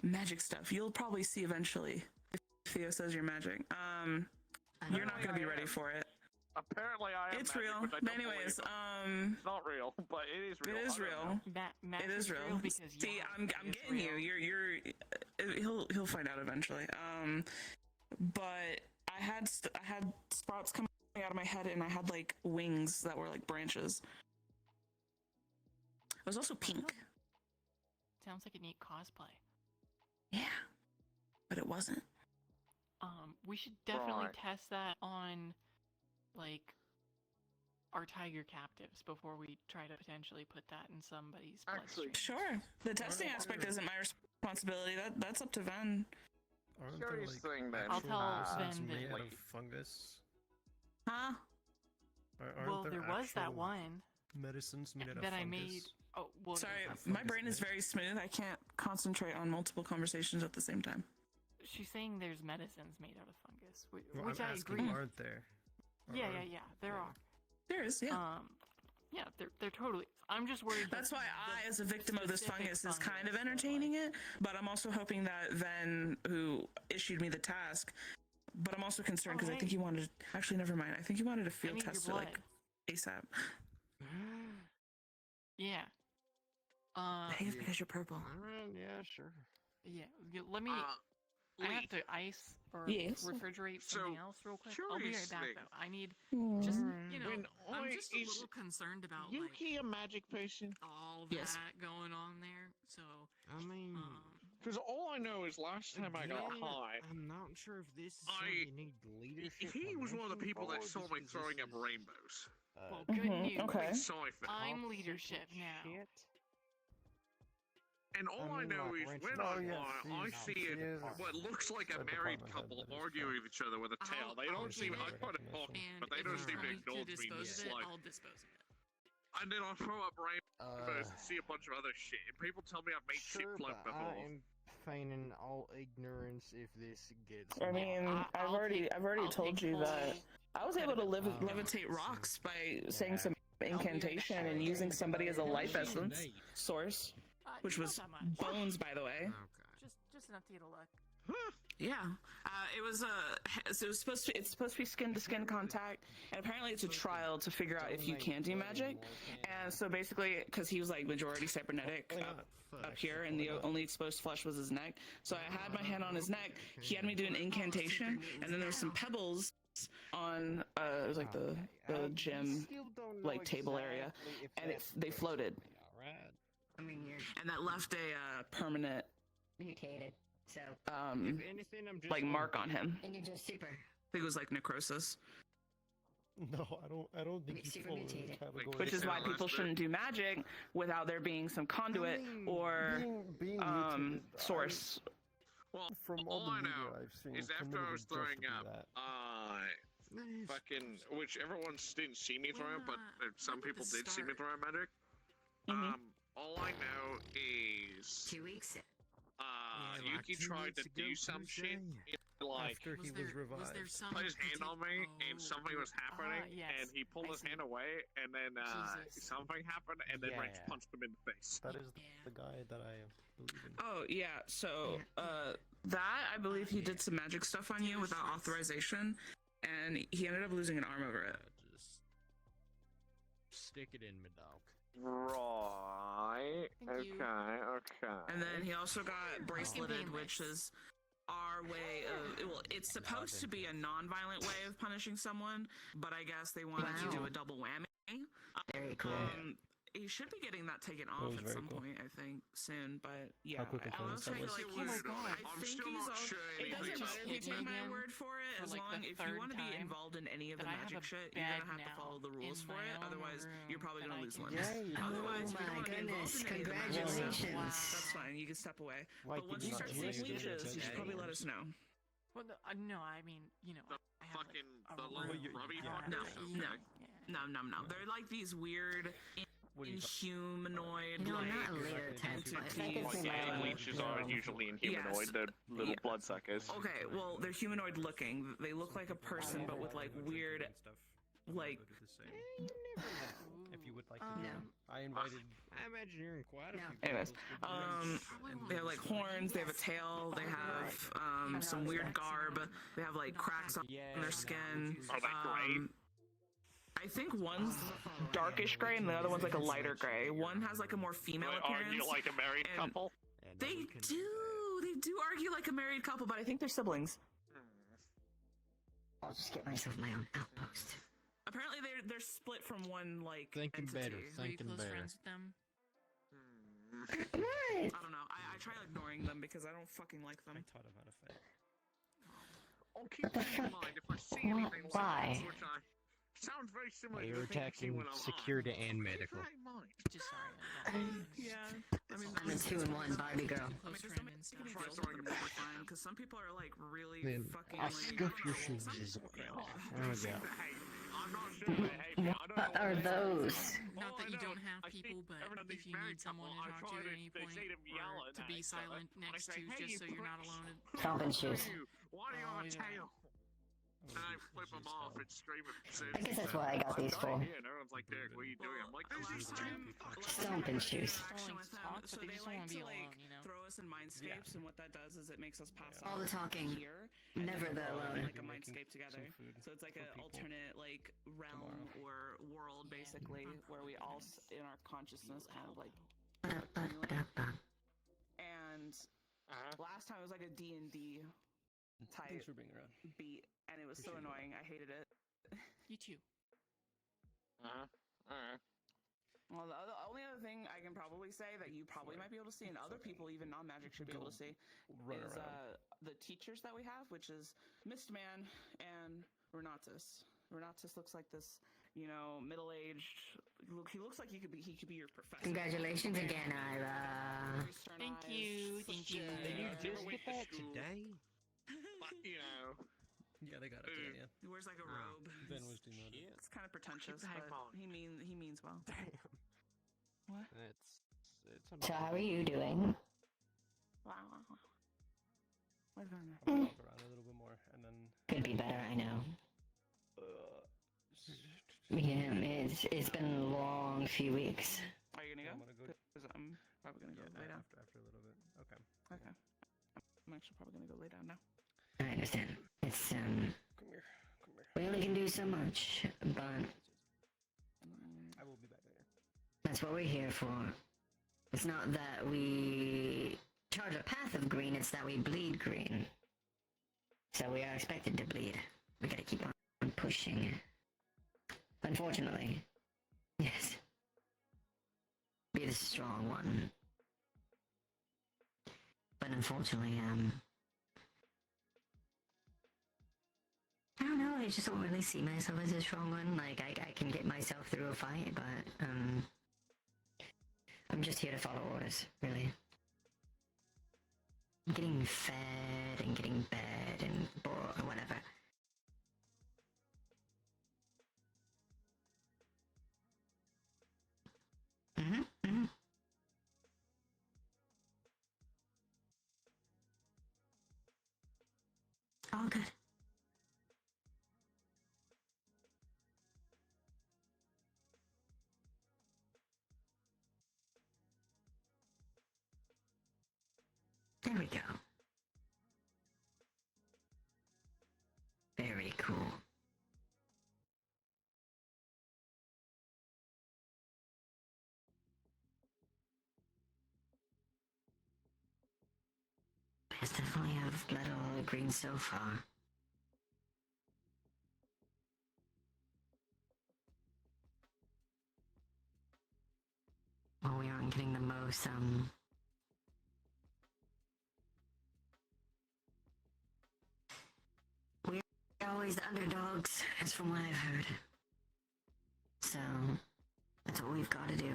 magic stuff. You'll probably see eventually if Theo says you're magic. You're not gonna be ready for it. Apparently I am. It's magic, real. but But anyways, it's not real, but it is real. It is real. It is real. See, I'm getting you. He'll find out eventually. But I had sprouts coming out of my head, and I had like wings that were like branches. It was also pink. Sounds like a neat cosplay. Yeah, but it wasn't. We should definitely test that on like our tiger captives before we try to potentially put that in somebody's bloodstream. Sure. The testing aspect isn't my responsibility. That's up to Ven. Aren't Curious there, thing then. I'll tell medicines Ven made that. out of fungus? Huh? Aren't There was that one medicines made out of that fungus? I made. Oh, well, Sorry, my brain is very smooth. I can't concentrate on multiple conversations at the same time. She's saying there's medicines made out of fungus, Well, which I'm I asking, agree. aren't there? Yeah, there are. There is, yeah. Yeah, they're totally. I'm just worried. That's why I, as a victim of this fungus, is kind of entertaining it, but I'm also hoping that Ven, who issued me the task, but I'm also concerned because I think he wanted. Actually, never mind. I think he wanted a field test it like ASAP. Yeah. I think it's because you're purple. Yeah, sure. Yeah. Let me. I have to ice or Yes. refrigerate So, something else real quick. I'll be right back curiously- though. I need Hmm. just you know. When I'm I- just a is little concerned about Yuki a magic person? all Yes. that going on there. So I mean, Because all I know is last time I got again, high, I'm not sure if this is I- something you need leadership. he was one of the permission people that for, saw just me 'cause throwing this up is, rainbows. well, good news. Okay. Siphon. I'm leadership now. And all I, I mean, know like, is wrench when it. I Oh, yes, I he's- see he it, is what looks like a a married department head, couple that is arguing with each other with a tail. They don't seem, I try to talk, And but they if don't you seem tell to me acknowledge me in dispose the of it, slight. I'll dispose of it. And then I throw up rainbows and see a bunch of other shit. And people tell me I've made shit Sure, float but before. I am feigning all ignorance if this gets. I mean, I've already told you that I was able to levitate so- rocks by saying some incantation and using somebody as a life essence source, which not was that much. Bones, by the way. Just enough to get a look. Yeah, it was so it's supposed to be skin to skin contact, and apparently it's a trial to figure out if you can do magic. And so basically, because he was like majority cybernetic up here, and the only exposed flesh was his neck, so I had my hand on his neck. He had me do an incantation, and then there was some pebbles on it was like the gym like table area, and they floated, I mean, you're and that left a permanent mutated, so If anything, I'm just like mark on him. and you're just super. I think it was like necrosis. No, I don't think you Super fall in the mutated. category. Which is why people shouldn't do magic without there being some conduit or being mutated, source. Well, from all the I media know I've seen, is after committed I was just to throwing do up, that. fucking, which everyone didn't see me throw up, but some people did see me start. throw up magic. All I know is 2 weeks. Yuki tried to do some shit. Like after he was revived. Was there some put his hand on me, and something was happening, yes, and he pulled I his see. hand away, and then Jesus. something happened, and then Wrench Yeah. punched him in the face. That is the guy that I believe in. Oh yeah, so that I believe he did some magic stuff on you without authorization, and he ended up losing an arm over it. Just stick it in me, dog. Right. Thank you. Okay. And then he also got braceleted, which is our way of, well, it's supposed to be a non-violent way of punishing someone, but I guess they wanted to do a double whammy. Very cool. He should be getting that taken off was at very some cool. point, I think, soon. But yeah, How quickly I can will that say, was? like, Oh my he's, God. I I'm think still he's not all, sure it anything doesn't about matter it. if you Hit me take my again word for it, for, as like, long the if you third want to be time involved in any of the that I have magic a shit, you're bag gonna have to now follow the rules in for my it. own Otherwise, room you're probably that gonna I lose can limbs. Yay. Otherwise, if you Oh don't my want to be involved goodness, in any of the magic stuff, congratulations. that's fine. You can step away. Why But could once you you not start do seeing it? leeches, you should probably let us know. Well, no, I mean, you know, I have Fucking a the room. little grubby I fuckers. don't No, have- no. They're like these weird inhumanoid No, like not a later type, but if I could Like, see my yeah, own leeches are usually inhumanoid. Yes. They're little bloodsuckers. Okay, well, they're humanoid looking. They look like a person, but with like weird, like. You never know. If you would like to No. I invited. I imagine you're in quite a few. Anyways, people's they have like horns. They have a tail. They have some weird garb. They have like cracks on their skin. Are they gray? I think one's darkish gray and the other one's like a lighter gray. One has like a more female They appearance. argue like a married and couple. They do argue like a married couple, but I think they're siblings. I'll just get myself my own outpost. Apparently they're split from one like Thinking entity. better, Were you thinking close better. friends with them? I don't know. I try ignoring them because I don't fucking like them. I taught him how to fight. I'll keep that in mind if I see anything like Why? this, which I sounds very similar They to were the thing I see attacking when I'm security high. and Keep medical. that in mind. Just sorry. Yeah. I mean, I'm a 2-in-1 Barbie girl. Close friend and stuff. Try throwing them over fine because some people are like really Then fucking. I'll like, scuff your some shoes. people- There we go. Hey, I'm not sure they hate me. I don't What know are they say. those? Not that All I you know, don't have I see people, but every if you married need someone to couple, I talk try to at any they point, say them or yelling to at be each other. silent I next say, to, "Hey, just so you you're not pricks. alone. Stomping shoes. Why do you have a Oh, yeah. tail? And I flip them off and scream at I guess that's what I got these for. Yeah, and everyone's like, Derek, what are you doing? I'm like, Last time, Stomping shoes. interaction with them, Talk, but so they they just wanna like be to like alone, you know? throw us in mindscapes, and what that does is it makes us pass All out the talking, here, and never then the we're all in, alone. like a mindscape together. So it's like an alternate like realm or world basically where we all in our consciousness kind of like. And last time it was like a D&D type Thanks for being around. beat, and it was so annoying. I hated it. You too. Alright. Well, the only other thing I can probably say that you probably might be able to see, and other people, even non-magic, should be able to see, is the teachers that we have, which is Mistman and Renatus. Renatus looks like this, middle-aged. He looks like he could be your professor. Congratulations again, Ira. Thank you. Thank you. Did you just get that today? Yeah, they got it today. Yeah. He wears like a robe. Ben was doing that. It's kind of pretentious, but he means well. Damn. What? It's So how are you doing? Wow. What's going I'm on? gonna walk around a little bit more, and then. Could be better, I know. Yeah, it's been a long few weeks. Are you gonna go? I'm gonna go. Because I'm probably gonna go lay down. After a little bit. Okay. Okay. I'm actually probably gonna go lay down now. I understand. It's Come here. we only can do so much, but I will be back later. that's what we're here for. It's not that we charge a path of green, it's that we bleed green. So we are expected to bleed. We gotta keep on pushing. Unfortunately. Yes. Be the strong one. But unfortunately, I don't know, I just don't really see myself as a strong one. Like, I can get myself through a fight, but, I'm just here to follow orders, really. Getting fed and getting bed and whatever. All good. There we go. Very cool. Yes, definitely have bled all the green so far. Well, we aren't getting the most, we're always the underdogs, as from what I've heard. So, that's what we've got to do.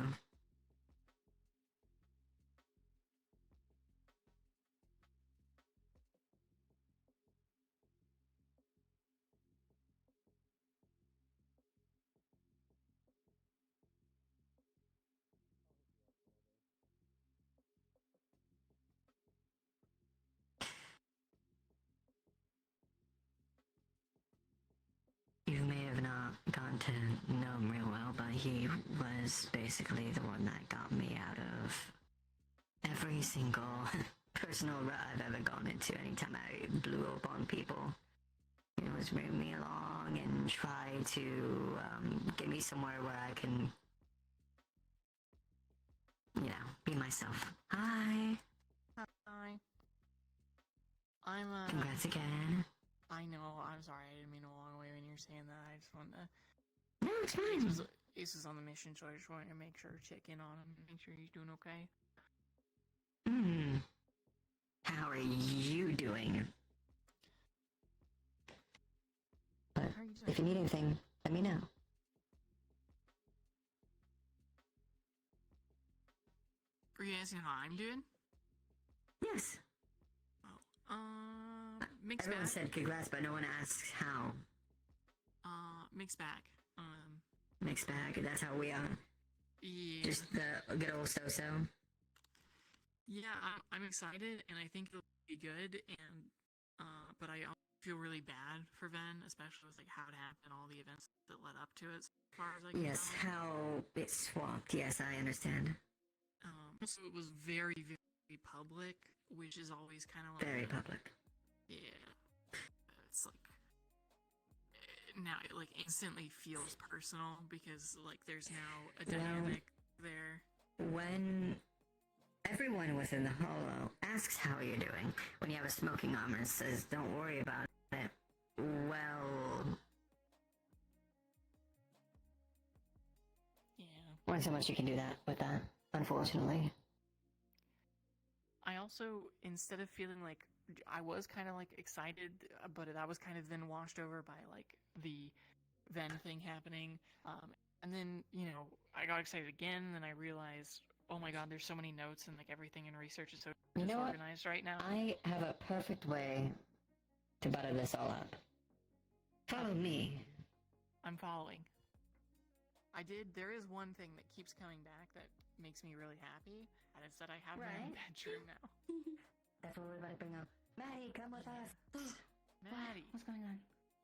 You may have not gotten to know him real well, but he was basically the one that got me out of every single personal rut I've ever gone into anytime I blew up on people. He always bring me along and try to get me somewhere where I can, be myself. Hi. Hi. I'm Congrats again. I know. I'm sorry. I didn't mean to walk away when you were saying that. I just wanted to. No, it's fine. Ace was on the mission, so I just wanted to make sure, check in on him, make sure he's doing okay. How are you doing? But if you need anything, let me know. Are you asking how I'm doing? Yes. Oh, mixed Everyone bag. said congrats, but no one asks how. Mixed bag. Mixed bag, that's how we are. Yeah. Just the good old so-so. Yeah, I'm excited, and I think it'll be good, and, but I feel really bad for Ven, especially with, how it happened, all the events that led up to it, as far as I can Yes, tell. how it swapped. Yes, I understand. Also, it was very, very public, which is always kind of like... Very public. Yeah. It's now it, instantly feels personal, because, there's now a dynamic there. When everyone was in the hollow asks how you're doing, when you have a smoking arm and says, don't worry about it, well... Yeah. Only so much you can do that with that, unfortunately. I also, instead of feeling like I was kind of like excited, but that was kind of then washed over by like the Ven thing happening. And then, you know, I got excited again, and then I realized, oh my god, there's so many notes and like everything in research is so You know what? disorganized right now. I have a perfect way to butter this all up. Follow me. I'm following. There is one thing that keeps coming back that makes me really happy, and it's that I have my own bedroom now. That's what we're about to bring up. Maddie, come with us. Maddie. What's going on?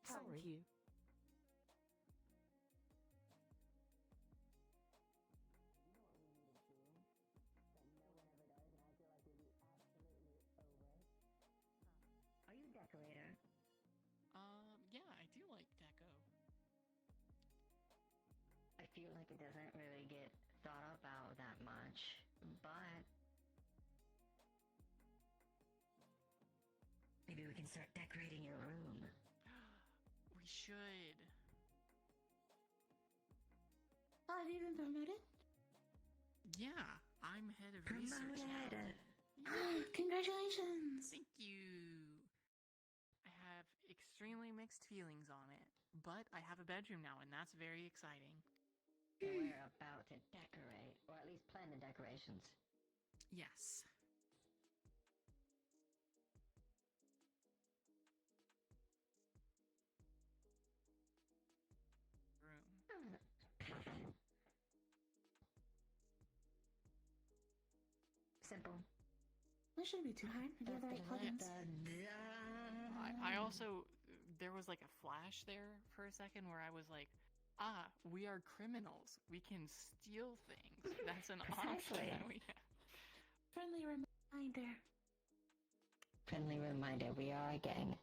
Sorry. you. Are you a decorator? Yeah, I do like deco. I feel like it doesn't really get thought about that much, but maybe we can start decorating your room. We should. Oh, have you been promoted? Yeah, I'm head of research now. Congratulations! Thank you. I have extremely mixed feelings on it, but I have a bedroom now, and that's very exciting. So we're about to decorate, or at least plan the decorations. Yes. Room. Simple. That shouldn't be too hard. If you have the right plugins. I also, there was like a flash there for a second where I was like, we are criminals. We can steal things. That's an option that we have. Friendly reminder. Friendly reminder, we are a gang.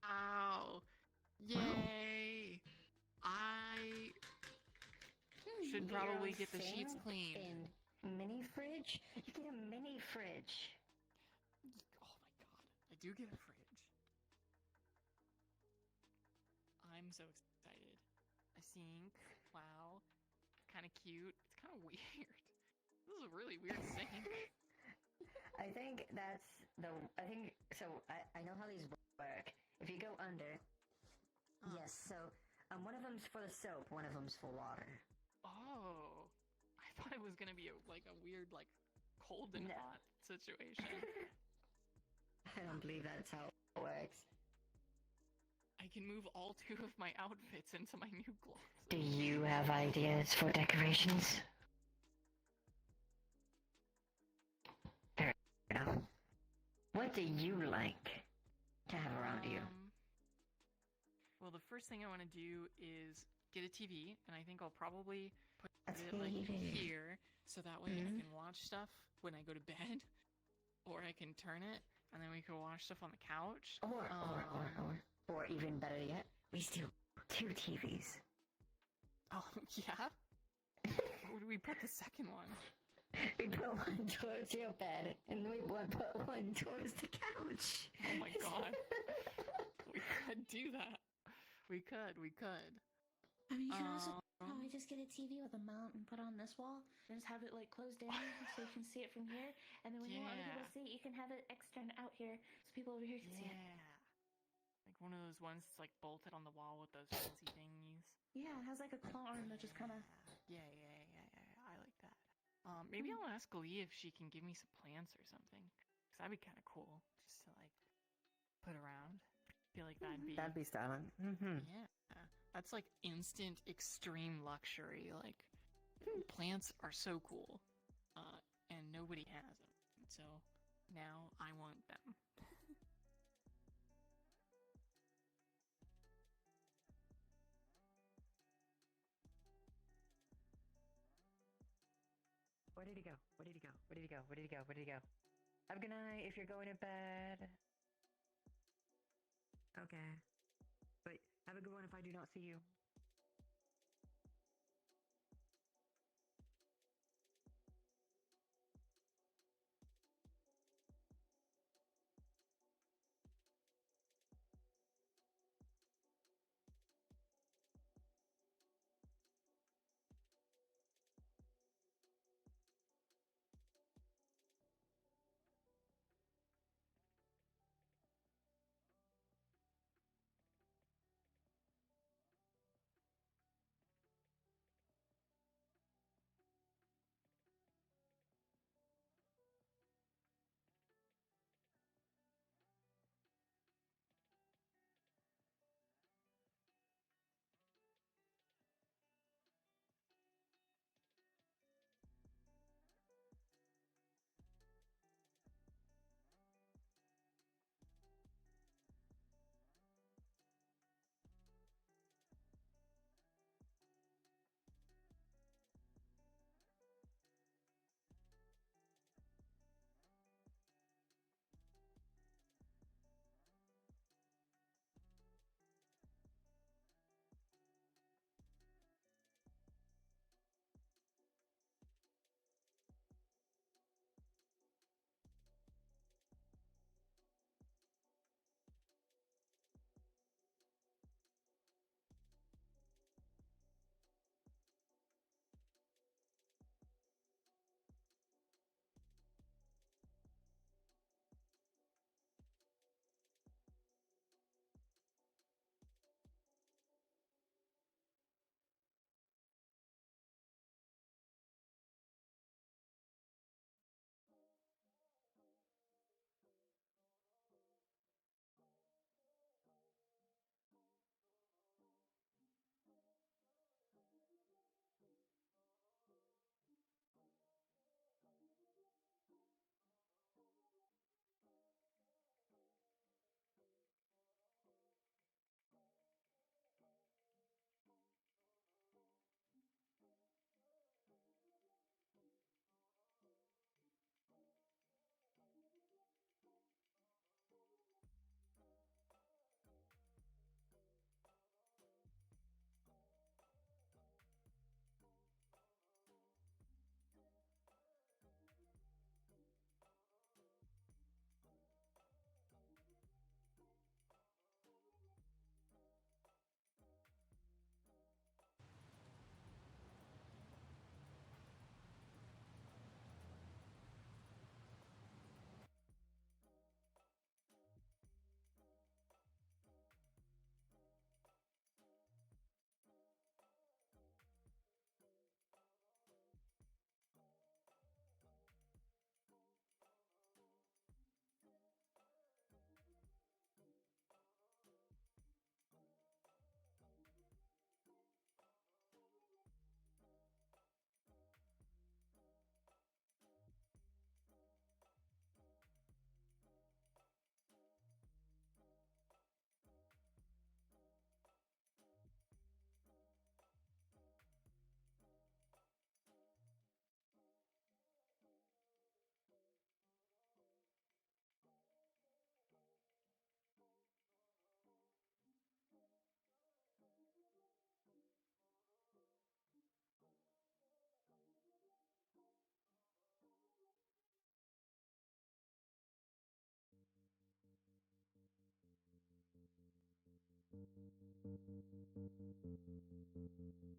Ow! Yay! I should probably get the sheets clean. In mini fridge? You get a mini fridge. Oh my god, I do get a fridge. I'm so excited. A sink. Wow. Kind of cute. It's kind of weird. This is a really weird sink. I think I know how these work. If you go under, yes, so one of them's for the soap, one of them's for water. Oh, I thought it was gonna be a weird cold and hot situation. I don't believe that's how it works. I can move all two of my outfits into my new closet. Do you have ideas for decorations? Fair enough. What do you like to have around you? Well, the first thing I want to do is get a TV, and I think I'll probably put it here, so that way I can watch stuff when I go to bed, or I can turn it, and then we can watch stuff on the couch. Or even better yet, we steal 2 TVs. Oh, yeah? Where do we put the second one? We put one towards your bed, and we put one towards the couch. Oh my god. We could do that. We could. I mean, you can also probably just get a TV with a mount and put it on this wall, and just have it closed in so you can see it from here. And then when you want other people to see it, you can have it external out here so people over here can see it. Like one of those ones that's bolted on the wall with those fancy thingies. Yeah, it has a claw arm that just kind of. Yeah. I like that. Maybe I'll ask Lee if she can give me some plants or something, because that'd be kind of cool just to put around. I feel like that'd be styling. Yeah, that's instant extreme luxury. Plants are so cool, and nobody has them. So now I want them. Where did he go? Have a good night if you're going to bed. Okay. But have a good one if I do not see you.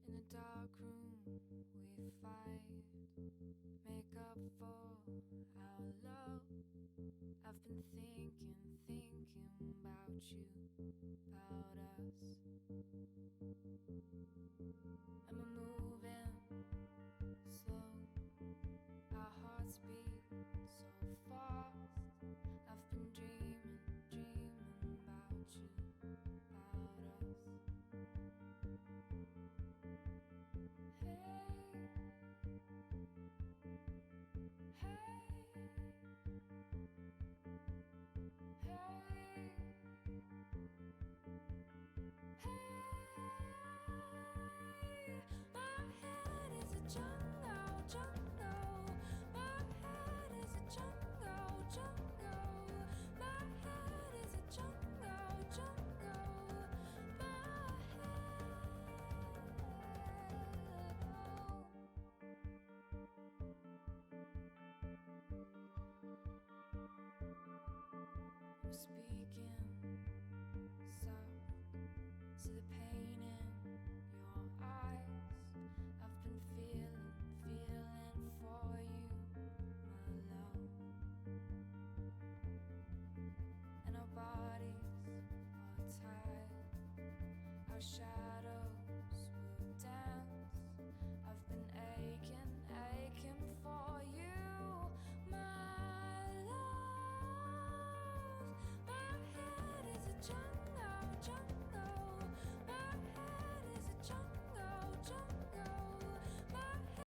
In a dark room we fight, make up for our love. I've been thinking about you, about us. And we're moving slow, our hearts beat so fast. I've been dreaming about you, about us. Jungle, jungle. My head is a jungle, jungle. My head is a jungle, jungle. My head. Speaking soft, see the pain in your eyes. I've been feeling for you, my love. And our bodies are tied, our shadows